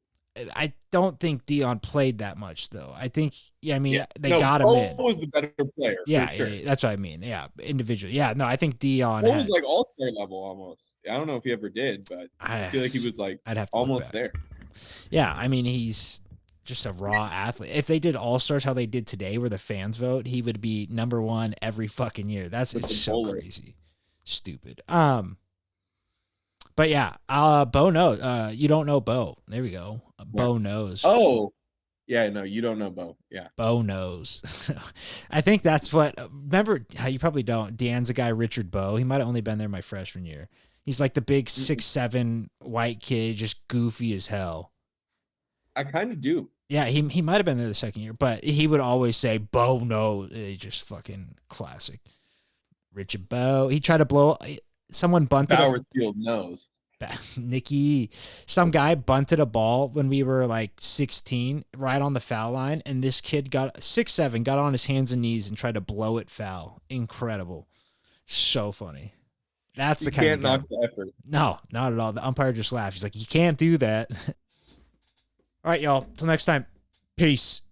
I don't think Dion played that much though. I think, they got him in. Bo was the better player. Yeah, for sure. yeah, that's what I mean. Yeah, individually. Yeah, no, I think Dion Bo was like all-star level almost. I don't know if he ever did, but I feel like he was like I'd have to almost there. Yeah, I mean, he's just a raw athlete. If they did all-stars how they did today where the fans vote, he would be number 1 every fucking year. It's so crazy. Stupid. But yeah, Bo knows. You don't know Bo. There we go. Bo knows. Oh, yeah, no, you don't know Bo. Yeah. Bo knows. I think that's what. Remember how you probably don't. Deanne's a guy, Richard Bo. He might have only been there my freshman year. He's like the big 6'7" white kid, just goofy as hell. I kind of do. Yeah, he might have been there the second year, but he would always say, Bo knows. Just fucking classic. Richard Bo. He tried to blow. Someone bunted. Bowersfield knows. Nikki, some guy bunted a ball when we were like 16 right on the foul line, and this kid got 6'7", got on his hands and knees and tried to blow it foul. Incredible. So funny. That's the kind of guy. Can't knock the effort. No, not at all. The umpire just laughed. He's like, you can't do that. All right, y'all. Till next time. Peace.